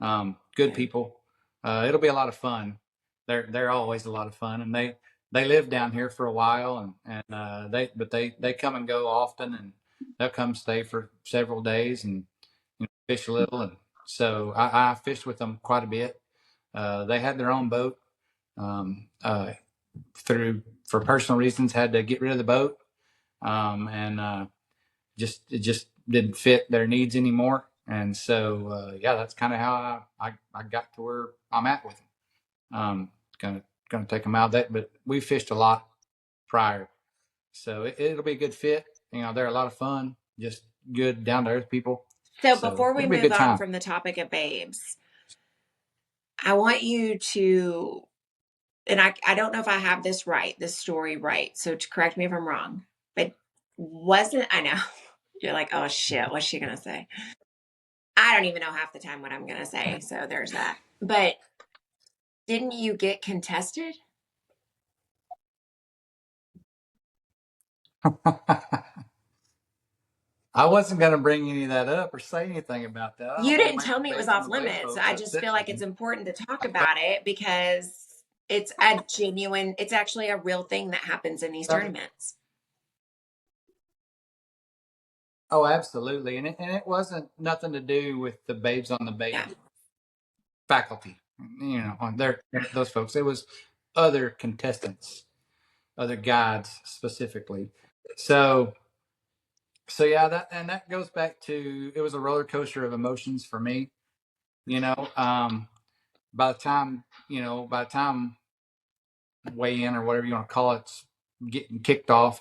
Good Good. people. It'll be a lot of fun. They're always a lot of fun, and they live down here for a while, and they come and go often, and they'll come stay for several days and fish a little, and so I fished with them quite a bit. They had their own boat. Um, uh, through for personal reasons, had to get rid of the boat, and just it just didn't fit their needs anymore. And so yeah, that's kind of how I got to where I'm at with them. Gonna take them out of that, but we fished a lot prior, so it'll be a good fit. They're a lot of fun, just good down to earth people. So So before we it'll be a move good on time. from the topic of babes, I want you to, and I don't know if I have this right, this story right. So to correct me if I'm wrong, but wasn't, I know you're like, oh shit, what's she going to say? I don't even know half the time what I'm going to say. So there's that. But didn't you get contested? I wasn't gonna bring any of that up or say anything about that. I You don't want to didn't make tell the me it was babes on off the bay limits. folks I just upset feel like with it's me. important to talk about it because it's a genuine, it's actually a real thing that happens in these tournaments. Oh, absolutely. And it wasn't nothing to do with the Babes on the Yeah. Bay faculty, on those folks. It was other contestants, other guides specifically. So, so yeah, that goes back to it was a roller coaster of emotions for me. You know, um, by the time weigh in or whatever you want to call it, getting kicked off,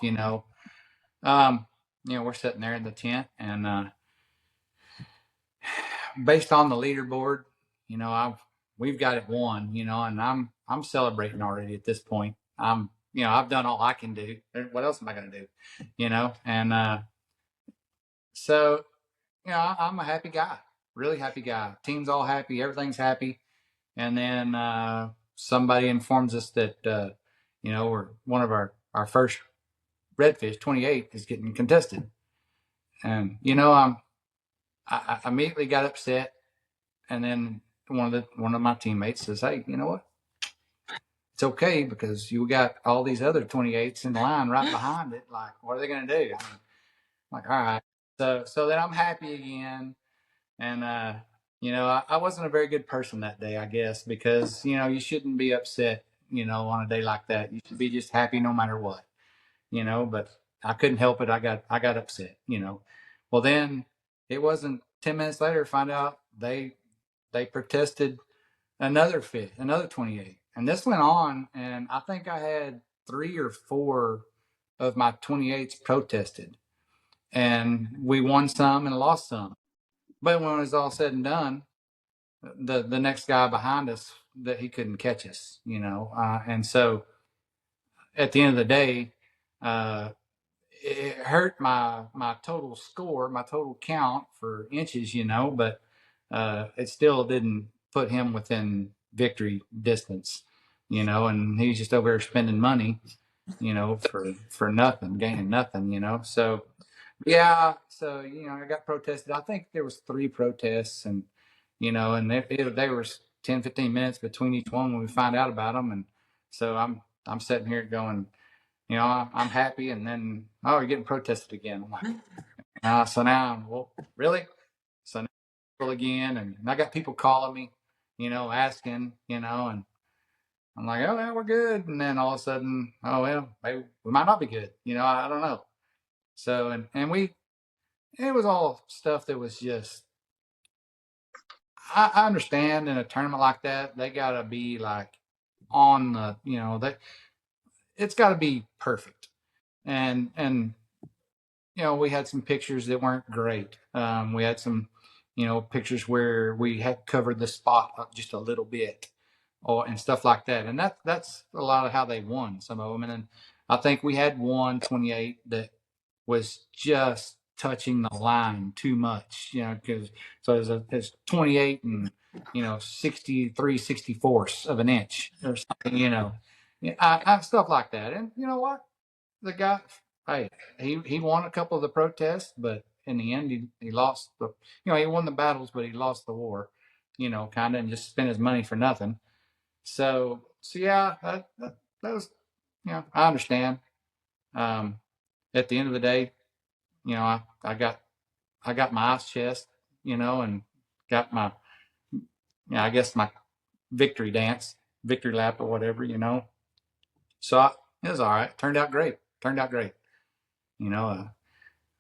um, we're sitting there in the tent and based on the leaderboard, I've we've got it won, and I'm celebrating already at this point. I've done all I can do. What else am I going to do? And so I'm a happy guy, really happy guy. Team's all happy, everything's happy, and then somebody informs us that we're one of our first Redfish 28 is getting contested, and I immediately got upset. And then one of my teammates says, "Hey, you know what? It's okay because you got all these other 28s in line right behind it. Like, what are they going to do?" I'm like, all right. So then I'm happy again. And I wasn't a very good person that day, I guess, because you shouldn't be upset. On a day like that, you should be just happy no matter what. But I couldn't help it. I got upset. Well, then it wasn't 10 minutes later. Find out they protested another fit, another 28. And this went on, and I think I had 3 or 4 of my 28s protested. And we won some and lost some. But when it was all said and done, the next guy behind us that he couldn't catch us. And so at the end of the day, uh, it hurt my total score, my total count for inches. But it still didn't put him within victory distance. And he's just over there spending money, for nothing, gaining nothing. So yeah, so I got protested. I think there was 3 protests, and there was 10, 15 minutes between each one when we find out about them, and so I'm sitting here going, I'm happy, and then you're getting protested again. I'm like, so now, well, really? So now again, and I got people calling me, asking, and I'm like, oh, yeah, we're good. And then all of a sudden, oh, well, maybe we might not be good. I don't know. So, it was all stuff that was just, I understand in a tournament like that, they got to be like on the, it's got to be perfect. And we had some pictures that weren't great. We had some, pictures where we had covered the spot just a little bit, or and stuff like that. And that's a lot of how they won some of them. And then I think we had one 28 that was just touching the line too much, because so it's 28 and 63/64 of an inch or something, yeah, stuff like that. And you know what? The guy, hey, he won a couple of the protests, but in the end, he lost the, he won the battles, but he lost the war, kind of, and just spent his money for nothing. So yeah, that was, I understand. Um, at the end of the day, I got my ice chest, and got my, I guess my victory dance, victory lap or whatever, So it was all right. Turned out great. Turned out great. You know,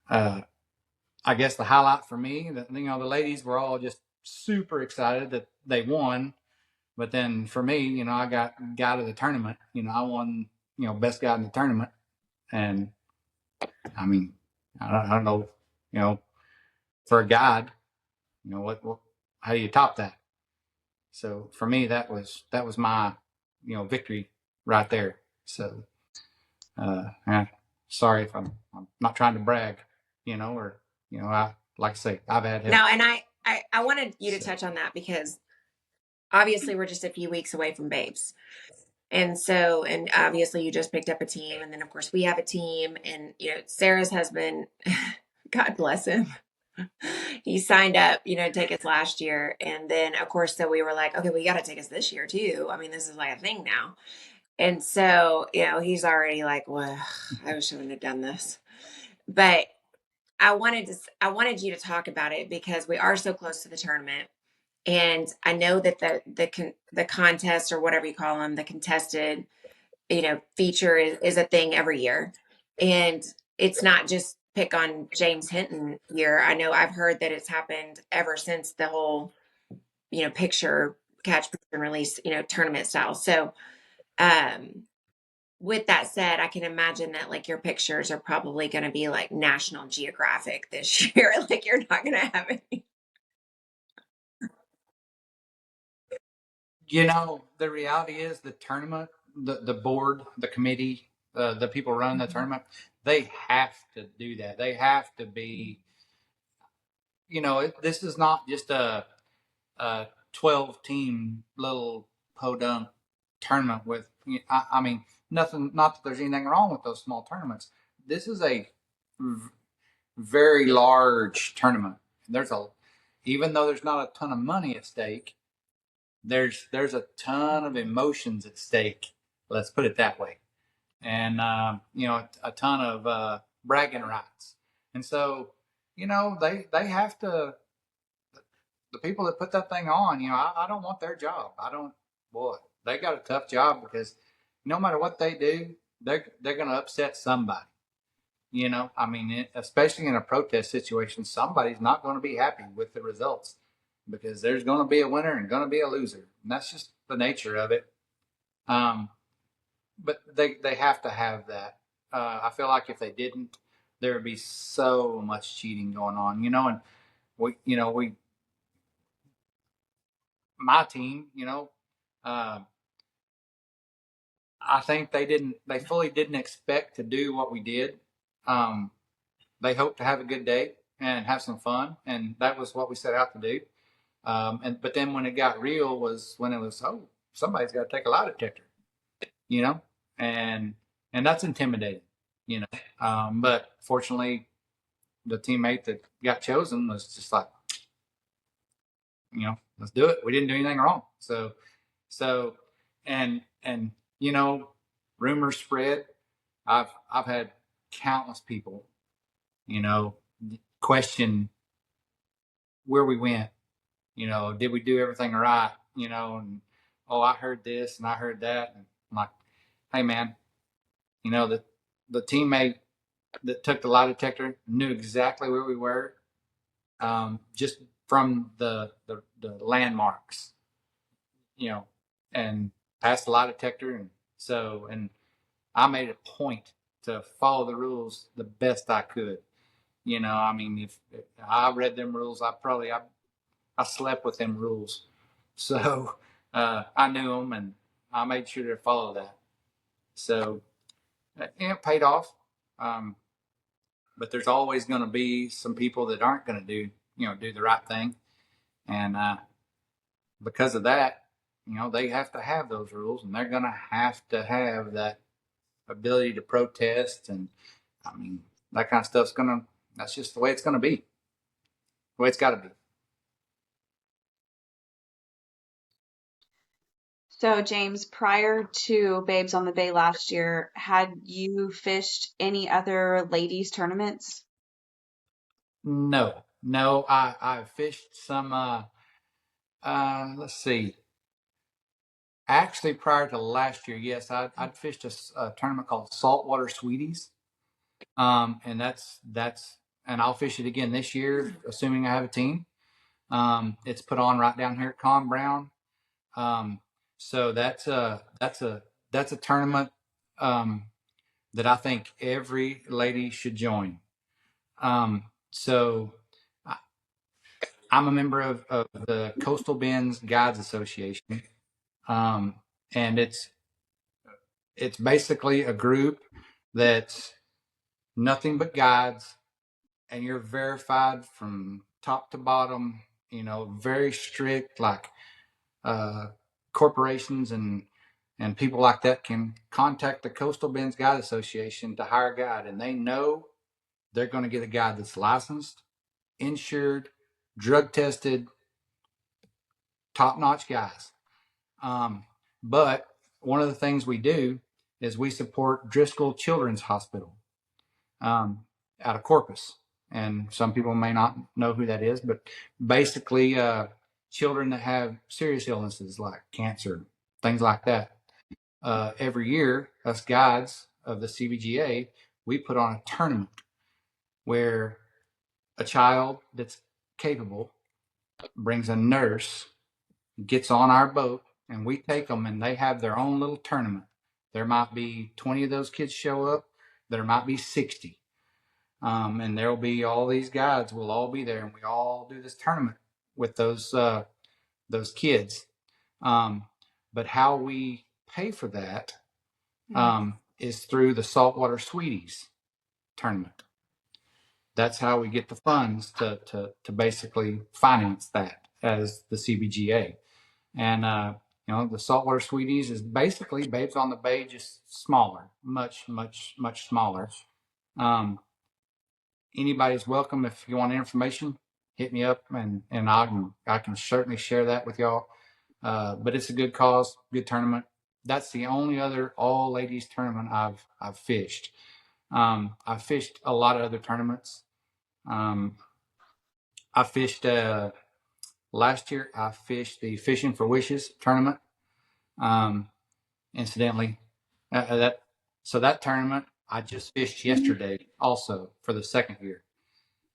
uh, I guess the highlight for me, that the ladies were all just super excited that they won. But then for me, I got guy of the tournament. I won, best guy in the tournament. And I mean, I don't know, you know, for a guide, what how do you top that? So for me, that was my, victory right there. So, yeah, sorry if I'm not trying to brag, or, I like I say, I've had help. No, and I wanted you to So. touch on that because obviously we're just a few weeks away from Babes. And so, and obviously you just picked up a team. And then of course we have a team and, Sarah's husband, God bless him. He signed up, to take us last year. And then of course, so we were like, okay, we got to take us this year too. I mean, this is like a thing now. And so, he's already like, well, I wish I wouldn't have done this. But I wanted you to talk about it because we are so close to the tournament. And I know that the contest or whatever you call them, the contested, feature is a thing every year. And it's not just pick on James Hinton year. I know I've heard that it's happened ever since the whole, picture catch and release, tournament style. So, um, with that said, I can imagine that like your pictures are probably going to be like National Geographic this year. Like you're not going to have any. The reality is the tournament, the board, the committee, the people running the tournament, they have to do that. They have to be, this is not just a 12 team little podunk tournament with, I mean, nothing, not that there's anything wrong with those small tournaments. This is a very large tournament. Even though there's not a ton of money at stake, there's a ton of emotions at stake. Let's put it that way, and a ton of bragging rights. And so, they have to. The people that put that thing on, I don't want their job. I don't. Boy, they got a tough job because no matter what they do, they're going to upset somebody. I mean, especially in a protest situation, somebody's not going to be happy with the results because there's going to be a winner and going to be a loser. And that's just the nature of it. Um, but they have to have that. I feel like if they didn't, there would be so much cheating going on, and we, my team, uh, I think they fully didn't expect to do what we did. Um, they hoped to have a good day and have some fun, and that was what we set out to do. But then when it got real was when it was, oh, somebody's got to take a lie detector, you know, and that's intimidating, you know. But fortunately, the teammate that got chosen was just like, let's do it. We didn't do anything wrong, so, and rumors spread. I've had countless people, you know, question where we went. Did we do everything right? And oh, I heard this and I heard that. And I'm like, hey, man, the teammate that took the lie detector knew exactly where we were, just from the landmarks, you know, and passed the lie detector. And I made a point to follow the rules the best I could. I mean, if I read them rules, I slept with them rules. So I knew them and I made sure to follow that. So it paid off. Um, but there's always going to be some people that aren't going to do the right thing. And because of that, they have to have those rules and they're going to have that ability to protest. And I mean, that kind of that's just the way it's going to be, the way it's got to be. So, James, prior to Babes on the Bay last year, had you fished any other ladies tournaments? No, no, I fished some, let's see. Actually, prior to last year, yes, I'd fished a tournament called Saltwater Sweeties. And and I'll fish it again this year, assuming I have a team. It's put on right down here at Con Brown. Um, so that's a tournament, um, that I think every lady should join. So I, I'm a member of the Coastal Bends Guides Association. Um, and it's basically a group that's nothing but guides, and you're verified from top to bottom, very strict, like uh, corporations and people like that can contact the Coastal Bends Guide Association to hire a guide, and they know they're going to get a guide that's licensed, insured, drug tested, top notch guys. But one of the things we do is we support Driscoll Children's Hospital, um, out of Corpus. And some people may not know who that is, but basically, children that have serious illnesses like cancer, things like that. Every year, us guides of the CBGA, we put on a tournament where a child that's capable brings a nurse, gets on our boat, and we take them and they have their own little tournament. There might be 20 of those kids show up, there might be 60. And there'll be all these guides. We'll all be there, and we all do this tournament with those kids. Um, but how we pay for that, is through the Saltwater Sweeties tournament. That's how we get the funds to basically finance that as the CBGA. And the Saltwater Sweeties is basically Babes on the Bay, just smaller, much, much, much smaller. Um, Anybody's welcome. If you want information, hit me up, and I can certainly share that with y'all. But it's a good cause, good tournament. That's the only other all ladies tournament I've fished. I've fished a lot of other tournaments. Um, I fished last year. I fished the Fishing for Wishes tournament. Um, Incidentally, that so that tournament I just fished yesterday, also for the second year.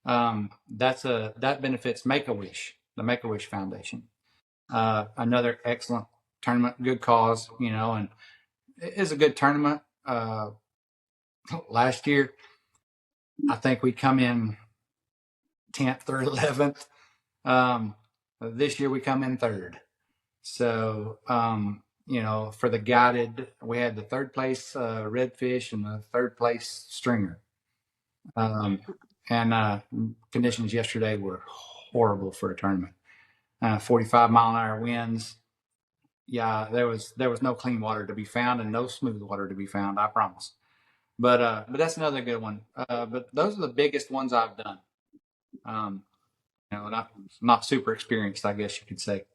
That benefits Make a Wish, the Make a Wish Foundation. Another excellent tournament, good cause, and it is a good tournament. Last year, I think we come in 10th or 11th. This year we come in third. So, for the guided, we had the third place redfish and the third place stringer. Um, and conditions yesterday were horrible for a tournament. 45-mile-an-hour winds. Yeah, there was no clean water to be found and no smooth water to be found. I promise. But that's another good one. But those are the biggest ones I've done. Um, not super experienced, I guess you could say.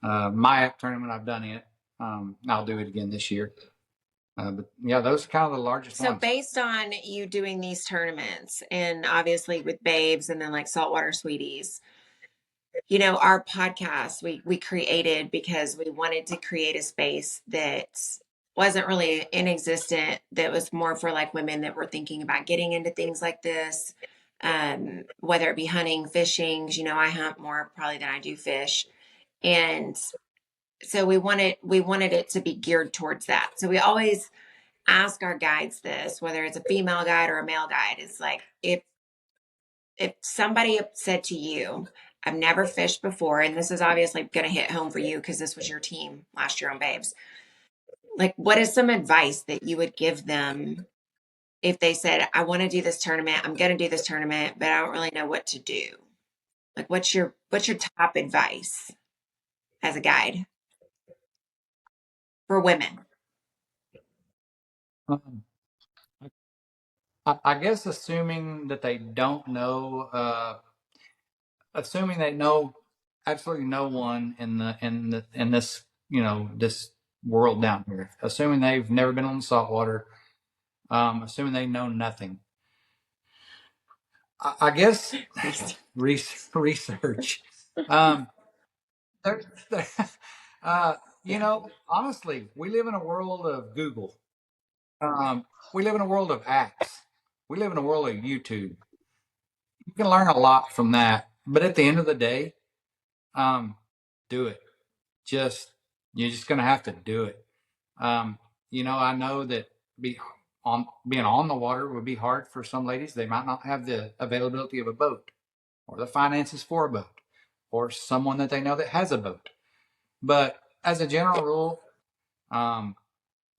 MIAC tournament, I've done it. I'll do it again this year. But yeah, those are kind of the largest So ones. based on you doing these tournaments and obviously with Babes and then like Saltwater Sweeties, our podcast we created because we wanted to create a space that wasn't really inexistent, that was more for like women that were thinking about getting into things like this, whether it be hunting, fishing. 'Cause, I hunt more probably than I do fish. And so we wanted it to be geared towards that. So we always ask our guides this, whether it's a female guide or a male guide, is like, if somebody said to you, I've never fished before, and this is obviously going to hit home for you because this was your team last year on Babes, like, what is some advice that you would give them if they said, I want to do this tournament, I'm going to do this tournament, but I don't really know what to do? Like, what's your top advice as a guide for women? Um, I guess assuming that they don't know, assuming they know absolutely no one in this this world down here, assuming they've never been on the saltwater, assuming they know nothing. I guess research. Um, there, there, honestly, we live in a world of Google. We live in a world of apps. We live in a world of YouTube. You can learn a lot from that, but at the end of the day, um, do it. Just you're just gonna have to do it. Um, I know that being on the water would be hard for some ladies. They might not have the availability of a boat or the finances for a boat or someone that they know that has a boat. But as a general rule, um,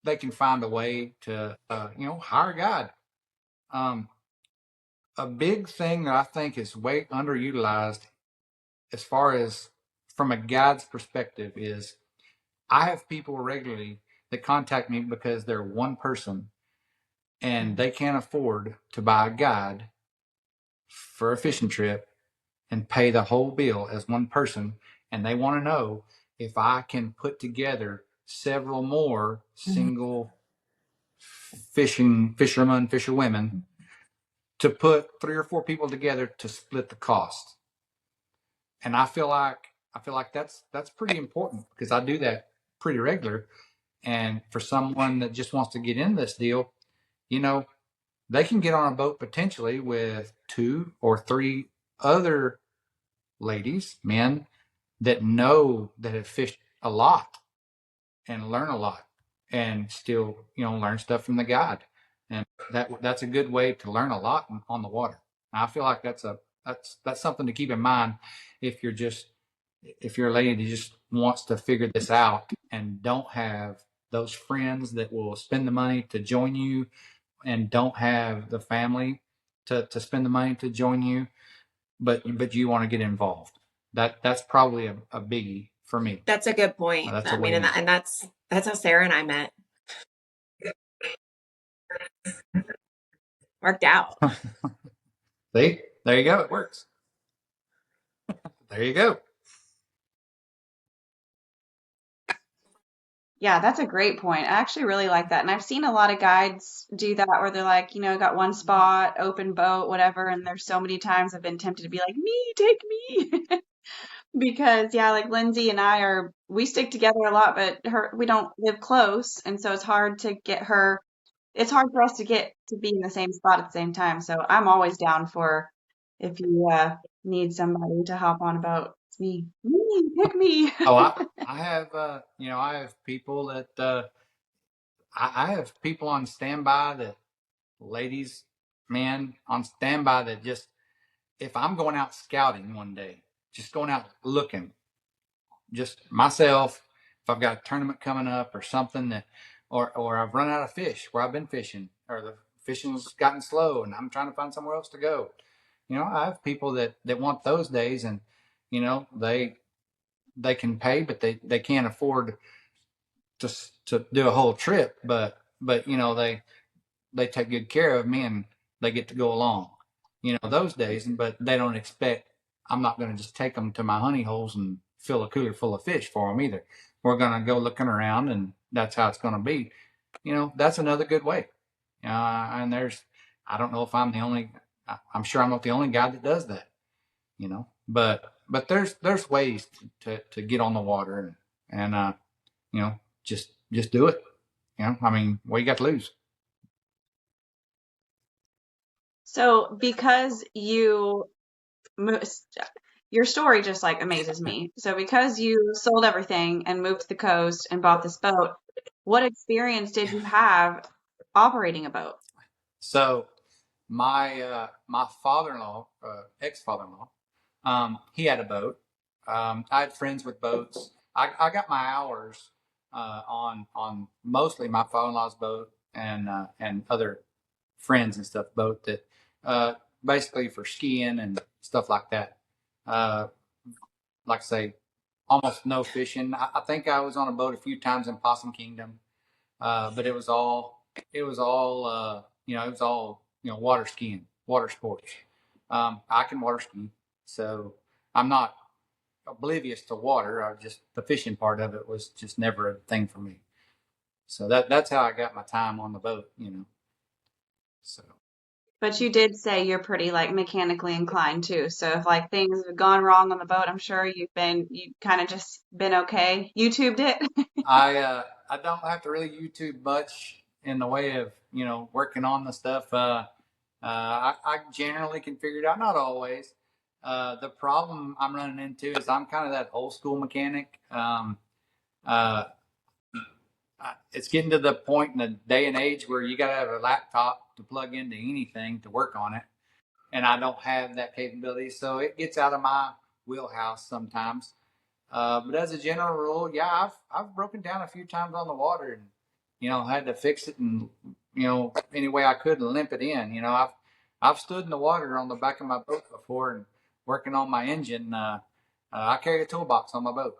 they can find a way to hire a guide. Um, a big thing that I think is way underutilized as far as from a guide's perspective is I have people regularly that contact me because they're one person and they can't afford to buy a guide for a fishing trip and pay the whole bill as one person. And they want to know if I can put together several more single fisherwomen to put 3 or 4 people together to split the cost. And I feel like that's pretty important because I do that pretty regular. And for someone that just wants to get in this deal, you know, they can get on a boat potentially with 2 or 3 other ladies, men that know that have fished a lot and learn a lot and still, learn stuff from the guide. And that's a good way to learn a lot on the water. I feel like that's something to keep in mind if you're a lady that just wants to figure this out and don't have those friends that will spend the money to join you and don't have the family to spend the money to join you, but you want to get involved. That's probably a biggie for me. That's a good point. That's I a mean, way. and that's how Sarah and I met. Worked out. See, there you go. It works. There you go. Yeah, that's a great point. I actually really like that. And I've seen a lot of guides do that where they're like, got one spot, open boat, whatever. And there's so many times I've been tempted to be like, me, take me. Because yeah, like Lindsay and we stick together a lot, but we don't live close. And so it's hard for us to get to be in the same spot at the same time. So I'm always down for if you need somebody to hop on a boat. It's me. Me, pick me. Oh, I have I have people that I have people on standby that ladies, men on standby that just if I'm going out scouting one day, just going out looking, just myself, if I've got a tournament coming up or something that or I've run out of fish where I've been fishing or the fishing's gotten slow and I'm trying to find somewhere else to go. I have people that want those days and they can pay but they can't afford to do a whole trip but they take good care of me and they get to go along those days but they don't expect I'm not going to just take them to my honey holes and fill a cooler full of fish for them either. We're going to go looking around and that's how it's going to be. That's another good way. And I don't know if I'm the only I'm sure I'm not the only guy that does that. But but there's ways to get on the water and you know, just do it. You know, I mean, what you got to lose? So because your story just like amazes me. So because you sold everything and moved to the coast and bought this boat, what experience did you have operating a boat? So my father-in-law, ex-father-in-law, he had a boat. I had friends with boats. I got my hours on mostly my father-in-law's boat and other friends and stuff boat that uh, basically for skiing and stuff like that. Uh, like I say, almost no fishing. I think I was on a boat a few times in Possum Kingdom, but it was all water skiing, water sports. I can water ski, so I'm not oblivious to water. I just the fishing part of it was just never a thing for me. So that's how I got my time on the boat, you know. So But you did say you're pretty like mechanically inclined too. So if like things have gone wrong on the boat, I'm sure you kind of just been okay. YouTubed it. I don't have to really YouTube much in the way of working on the stuff. I generally can figure it out, not always. The problem I'm running into is I'm kind of that old school mechanic. Uh, it's getting to the point in the day and age where you got to have a laptop to plug into anything to work on it, and I don't have that capability, so it gets out of my wheelhouse sometimes. But as a general rule, yeah, I've broken down a few times on the water and had to fix it and any way I could and limp it in. I've stood in the water on the back of my boat before and working on my engine. I carry a toolbox on my boat.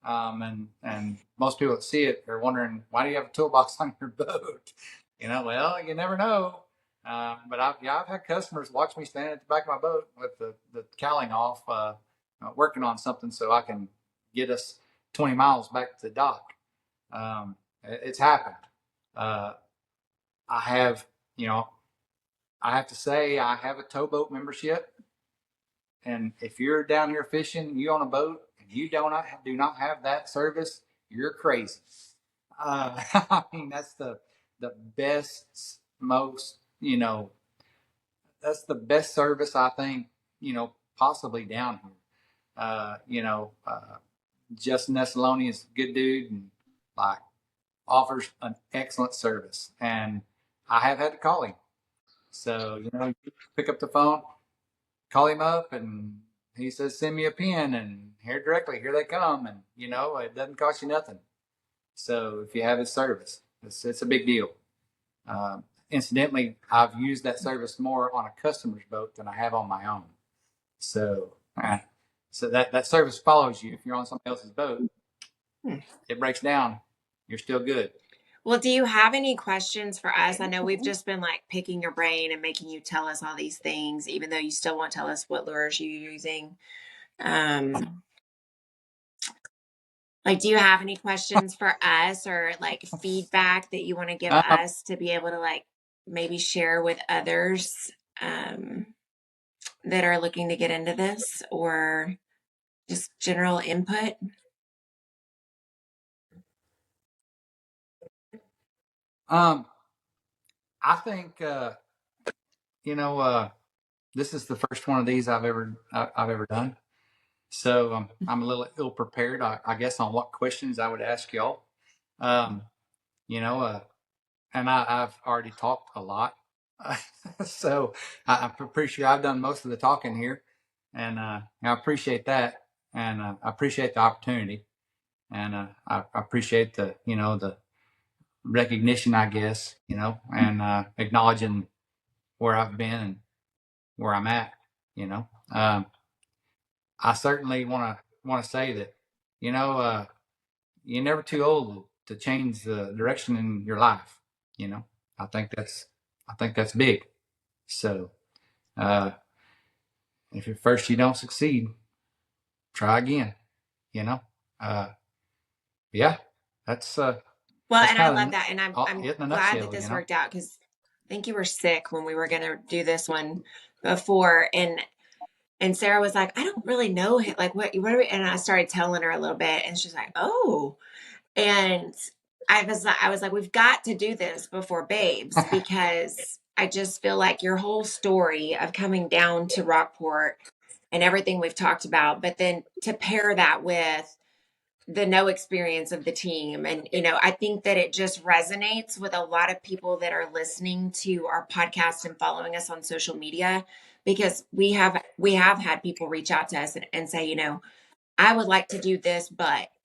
And most people that see it are wondering, why do you have a toolbox on your boat? Well, you never know. But I've had customers watch me stand at the back of my boat with the cowling off, working on something so I can get us 20 miles back to the dock. It's happened. Uh, I have, you know, I have to say I have a towboat membership, and if you're down here fishing, you on a boat, and you do not have that service, you're crazy. I mean, that's the best, most that's the best service I think possibly down here. Justin Nessaloni is a good dude and like offers an excellent service, and I have had to call him. So you pick up the phone, call him up, and he says, "Send me a pin," and here they come, and it doesn't cost you nothing. So if you have his service, it's a big deal. Incidentally, I've used that service more on a customer's boat than I have on my own. So, so that service follows you. If you're on somebody else's boat, it breaks down, you're still good. Well, do you have any questions for us? I know we've just been like picking your brain and making you tell us all these things, even though you still won't tell us what lures you're using. Like, do you have any questions for us or like feedback that you want to give Um, us to be able to like maybe share with others that are looking to get into this, or just general input? um, I think this is the first one of these I've ever done. So I'm a little ill prepared, I guess, on what questions I would ask y'all. Um, you know, and I've already talked a lot, so I'm pretty sure I've done most of the talking here, and I appreciate that, and I appreciate the opportunity, and I appreciate the recognition, I guess, and acknowledging where I've been and where I'm at. You know, I certainly want to say that you know you're never too old to change the direction in your life. You know, I think that's big. So uh, if at first you don't succeed, try again. You know, uh, yeah, that's uh, Well, that's and I kind love that, and I'm of it in a glad that nutshell. this worked out because I think you were sick when we were going to do this one before, and And Sarah was like, I don't really know him. Like, what are we? And I started telling her a little bit, and she's like, oh. And I was like, we've got to do this before Babes, because I just feel like your whole story of coming down to Rockport and everything we've talked about, but then to pair that with the no experience of the team. And, I think that it just resonates with a lot of people that are listening to our podcast and following us on social media, because we have had people reach out to us and say, I would like to do this,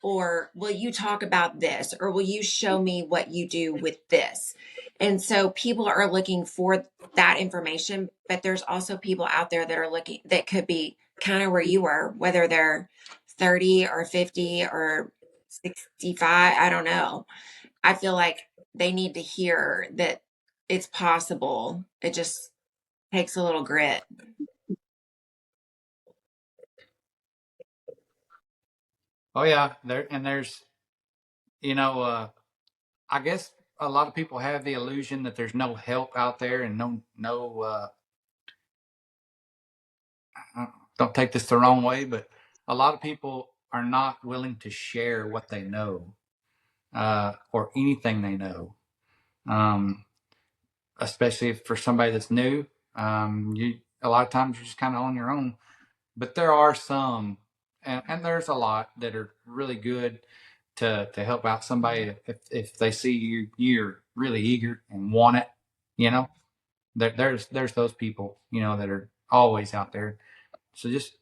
or will you talk about this? Or will you show me what you do with this? And so people are looking for that information, but there's also people out there that are looking, that could be kind of where you were, whether they're 30 or 50 or 65. I don't know. I feel like they need to hear that it's possible. It just takes a little grit. Oh yeah, there's I guess a lot of people have the illusion that there's no help out there and no don't take this the wrong way, but a lot of people are not willing to share what they know, or anything they know, um, especially for somebody that's new. You A lot of times you're just kind of on your own, but there are some, and there's a lot that are really good to help out somebody if they see you're really eager and want it. You know, there's those people that are always out there. So just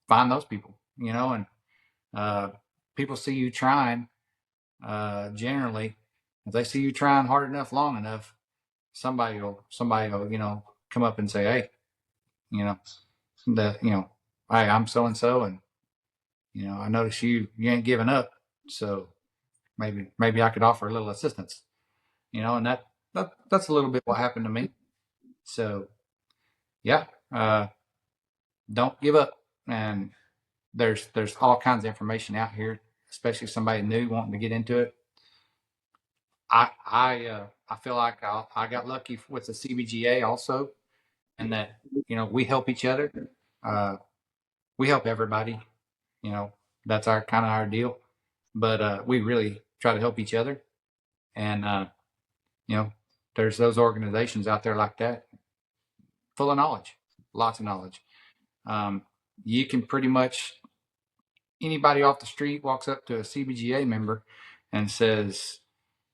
find those people, and uh, people see you trying. Generally, if they see you trying hard enough, long enough, somebody will come up and say, hey, you know that hey, I'm so and so, and I notice you ain't giving up, so maybe I could offer a little assistance, and that's a little bit what happened to me. So yeah, uh, don't give up, and there's all kinds of information out here, especially somebody new wanting to get into it. I feel like I got lucky with the CBGA also, and that we help each other. Uh, we help everybody. You know that's our kind of our deal, but we really try to help each other. And you know, there's those organizations out there like that, full of knowledge, lots of knowledge. Um, you can pretty much anybody off the street walks up to a CBGA member and says,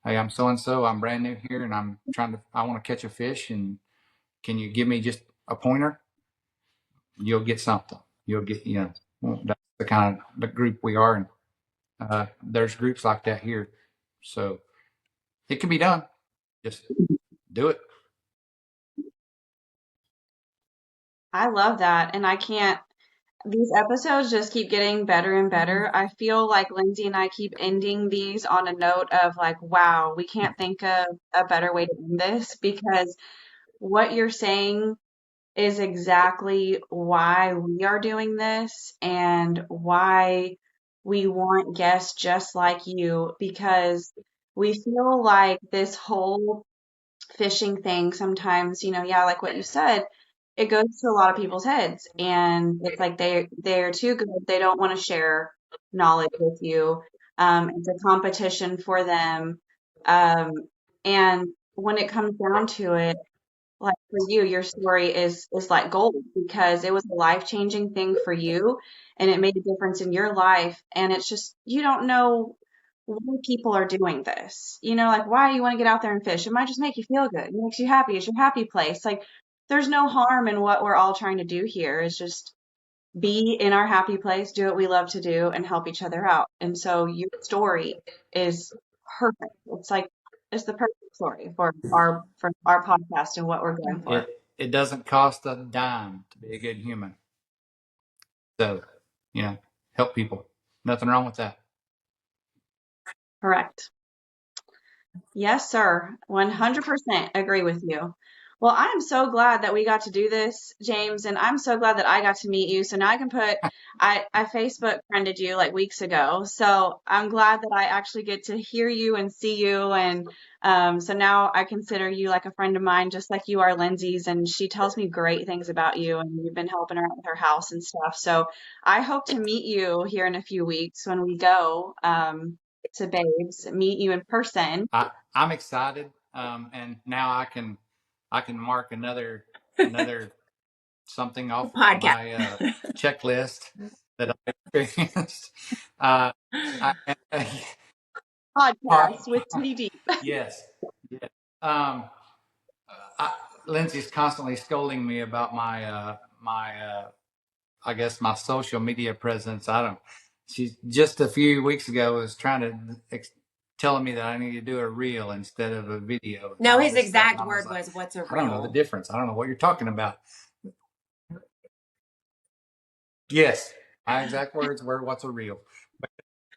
hey, I'm so and so. I'm brand new here, and I want to catch a fish, and can you give me just a pointer? You'll get something. You'll get, that's the kind of the group we are, and there's groups like that here, so it can be done. Just do it. I love that. And I can't, these episodes just keep getting better and better. I feel like Lindsay and I keep ending these on a note of like, wow, we can't think of a better way to end this, because what you're saying is exactly why we are doing this and why we want guests just like you, because we feel like this whole fishing thing sometimes, yeah, like what you said, it goes to a lot of people's heads, and it's like they're too good. They don't want to share knowledge with you. It's a competition for them. Um, and when it comes down to it, like for you, your story is like gold, because it was a life-changing thing for you, and it made a difference in your life. And it's just, you don't know why people are doing this. Like, why do you want to get out there and fish? It might just make you feel good. It makes you happy. It's your happy place. Like, there's no harm in what we're all trying to do here. It's just be in our happy place, do what we love to do, and help each other out. And so your story is perfect. It's like it's the perfect story for our podcast and what we're going for. It doesn't cost a dime to be a good human. So, help people. Nothing wrong with that. Correct. Yes, sir. 100% agree with you. Well, I am so glad that we got to do this, James, and I'm so glad that I got to meet you. So now I can put I Facebook friended you like weeks ago. So I'm glad that I actually get to hear you and see you, and so now I consider you like a friend of mine, just like you are Lindsay's, and she tells me great things about you, and you've been helping her out with her house and stuff. So I hope to meet you here in a few weeks when we go to Babes, meet you in person. I'm excited, and now I can mark another something off Podcast. my checklist that I experienced. Uh, I, Podcast with Titty Deep. yes, yes. Um, I, Lindsay's constantly scolding me about my I guess my social media presence. I don't. She just a few weeks ago was trying to telling me that I need to do a reel instead of a video and No, all his this stuff, and exact I was word like, was, "What's a I don't know the reel?" difference. I don't know what you're talking about. Yes, my exact words were, "What's a reel?"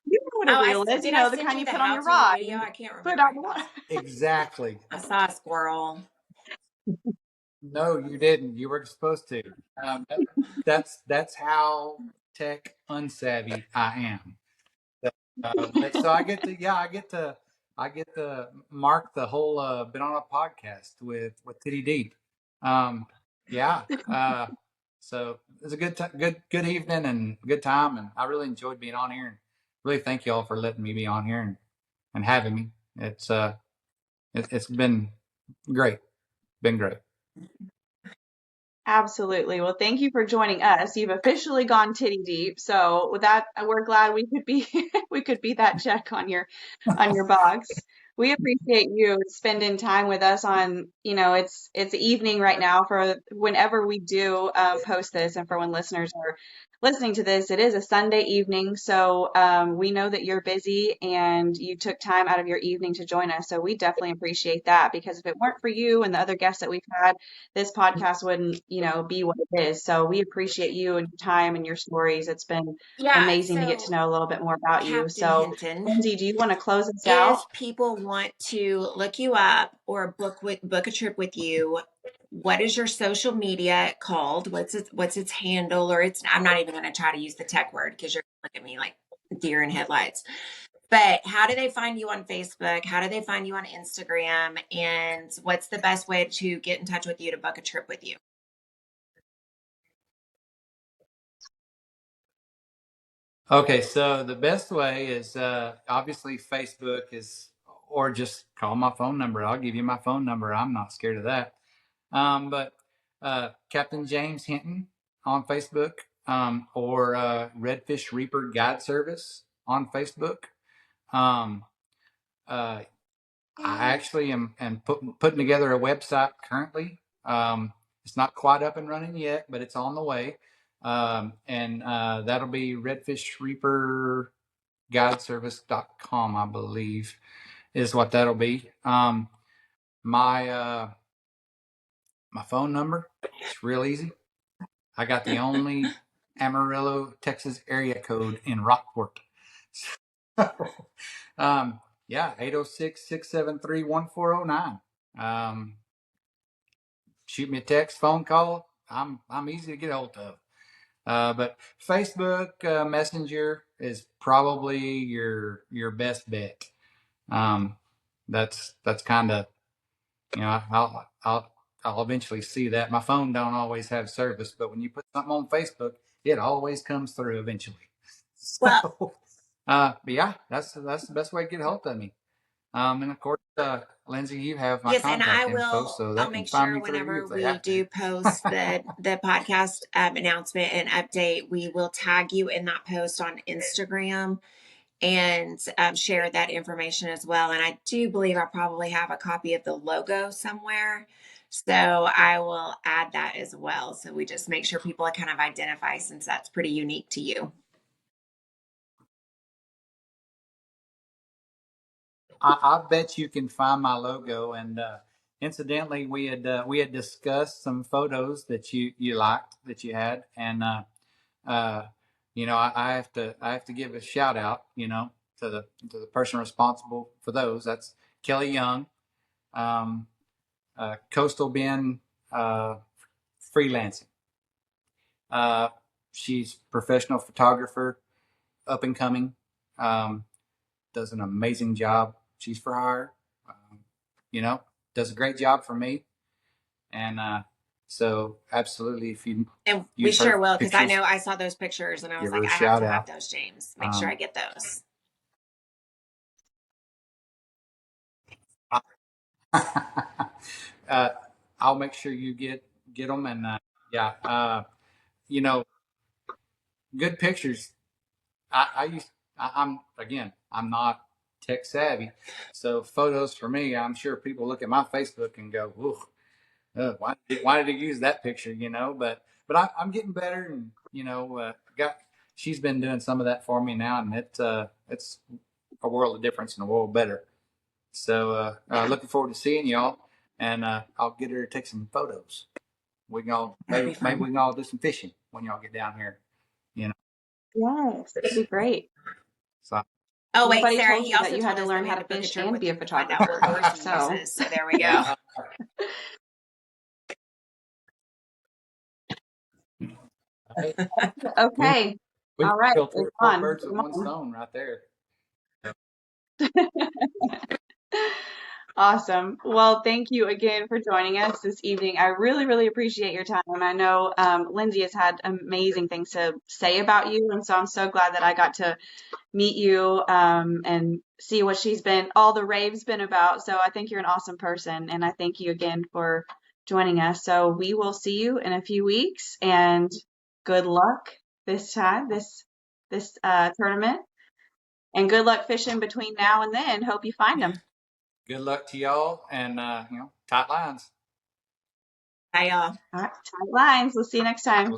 You know what a Oh, reel is, did I the send kind you you the put on how your to rod video? and I can't put it remember. on the water. Exactly. I saw a squirrel. No, you didn't. You were supposed to. Um, that, that's how tech unsavvy I am. So I get to, yeah, I get to mark the whole. Been on a podcast with Titty Deep. Yeah. So it was a good evening and good time, and I really enjoyed being on here. And really thank you all for letting me be on here and having me. It's been great. Been great. Absolutely. Well, thank you for joining us. You've officially gone titty deep. So with that, we're glad we could be we could be that check on your box. We appreciate you spending time with us on, it's evening right now for whenever we do post this, and for when listeners are listening to this, it is a Sunday evening. So we know that you're busy and you took time out of your evening to join us. So we definitely appreciate that, because if it weren't for you and the other guests that we've had, this podcast wouldn't, be what it is. So we appreciate you and your time and your stories. It's been Yeah. amazing to get to So, know a little bit more about you. Captain So, Hinton, Lindsay, do you want to close us out? if people want to look you up or book a trip with you, what is your social media called? What's its handle? Or it's I'm not even going to try to use the tech word because you're going to look at me like deer in headlights. But how do they find you on Facebook? How do they find you on Instagram? And what's the best way to get in touch with you to book a trip with you? Okay, so the best way is obviously Facebook is, or just call my phone number. I'll give you my phone number. I'm not scared of that. But Captain James Hinton on Facebook, or Redfish Reaper Guide Service on Facebook. Um, uh, I actually am putting together a website currently. It's not quite up and running yet, but it's on the way. And that'll be redfishreaperguideservice.com, I believe, is what that'll be. My my phone number, it's real easy. I got the only Amarillo, Texas area code in Rockport. um, yeah, 806-673-1409. Shoot me a text, phone call. I'm easy to get a hold of. But Facebook Messenger is probably your best bet. Um, that's kind of, I'll eventually see that. My phone don't always have service, but when you put something on Facebook, it always comes through eventually. Well, So, but yeah, that's the best way to get a hold of me. And of course, Lindsay, you have my yes, and contact info, so they I'll can make find sure me through you whenever if they we have to. do post the podcast announcement and update, we will tag you in that post on Instagram and share that information as well. And I do believe I probably have a copy of the logo somewhere. So I will add that as well. So we just make sure people kind of identify, since that's pretty unique to you. I bet you can find my logo. And incidentally, we had discussed some photos that you liked that you had, and uh, I have to give a shout out, to the person responsible for those. That's Kelly Young. Um, coastal bend freelancing. She's professional photographer, up and coming. Does an amazing job. She's for hire. You know, does a great job for me. And so, absolutely, if And we you've sure heard will, because I pictures, know I saw those pictures and I was give her like, a I have shout to have out. those, James. Make sure I get those. I'll make sure you get them. And yeah, you know, good pictures. I used. I'm again. I'm not tech savvy, so photos for me. I'm sure people look at my Facebook and go, "Ooh, why did he use that picture?" You know, but I'm getting better, and you know, got she's been doing some of that for me now, and it's a world of difference and a world better. So looking forward to seeing y'all, and I'll get her to take some photos. We can all maybe we can all do some fishing when y'all get down here. You know. Yes, that'd be great. So. Oh, wait, Nobody Sarah, told he you that also you had told to us that learn we how had to to book a fish trip and with be a him to find out what photographer. lures he So, uses. So there we go. Yeah. Right. okay. We All right. killed three It's or four on. birds with one stone right there. Awesome. Well, thank you again for joining us this evening. I really, really appreciate your time. I know Lindsay has had amazing things to say about you, and so I'm so glad that I got to meet you and see what all the raves been about. So I think you're an awesome person, and I thank you again for joining us. So we will see you in a few weeks, and good luck this time, this tournament, and good luck fishing between now and then. Hope you find them. Good luck to y'all, and tight lines. Bye, y'all. All right, tight lines. We'll see you next time. We'll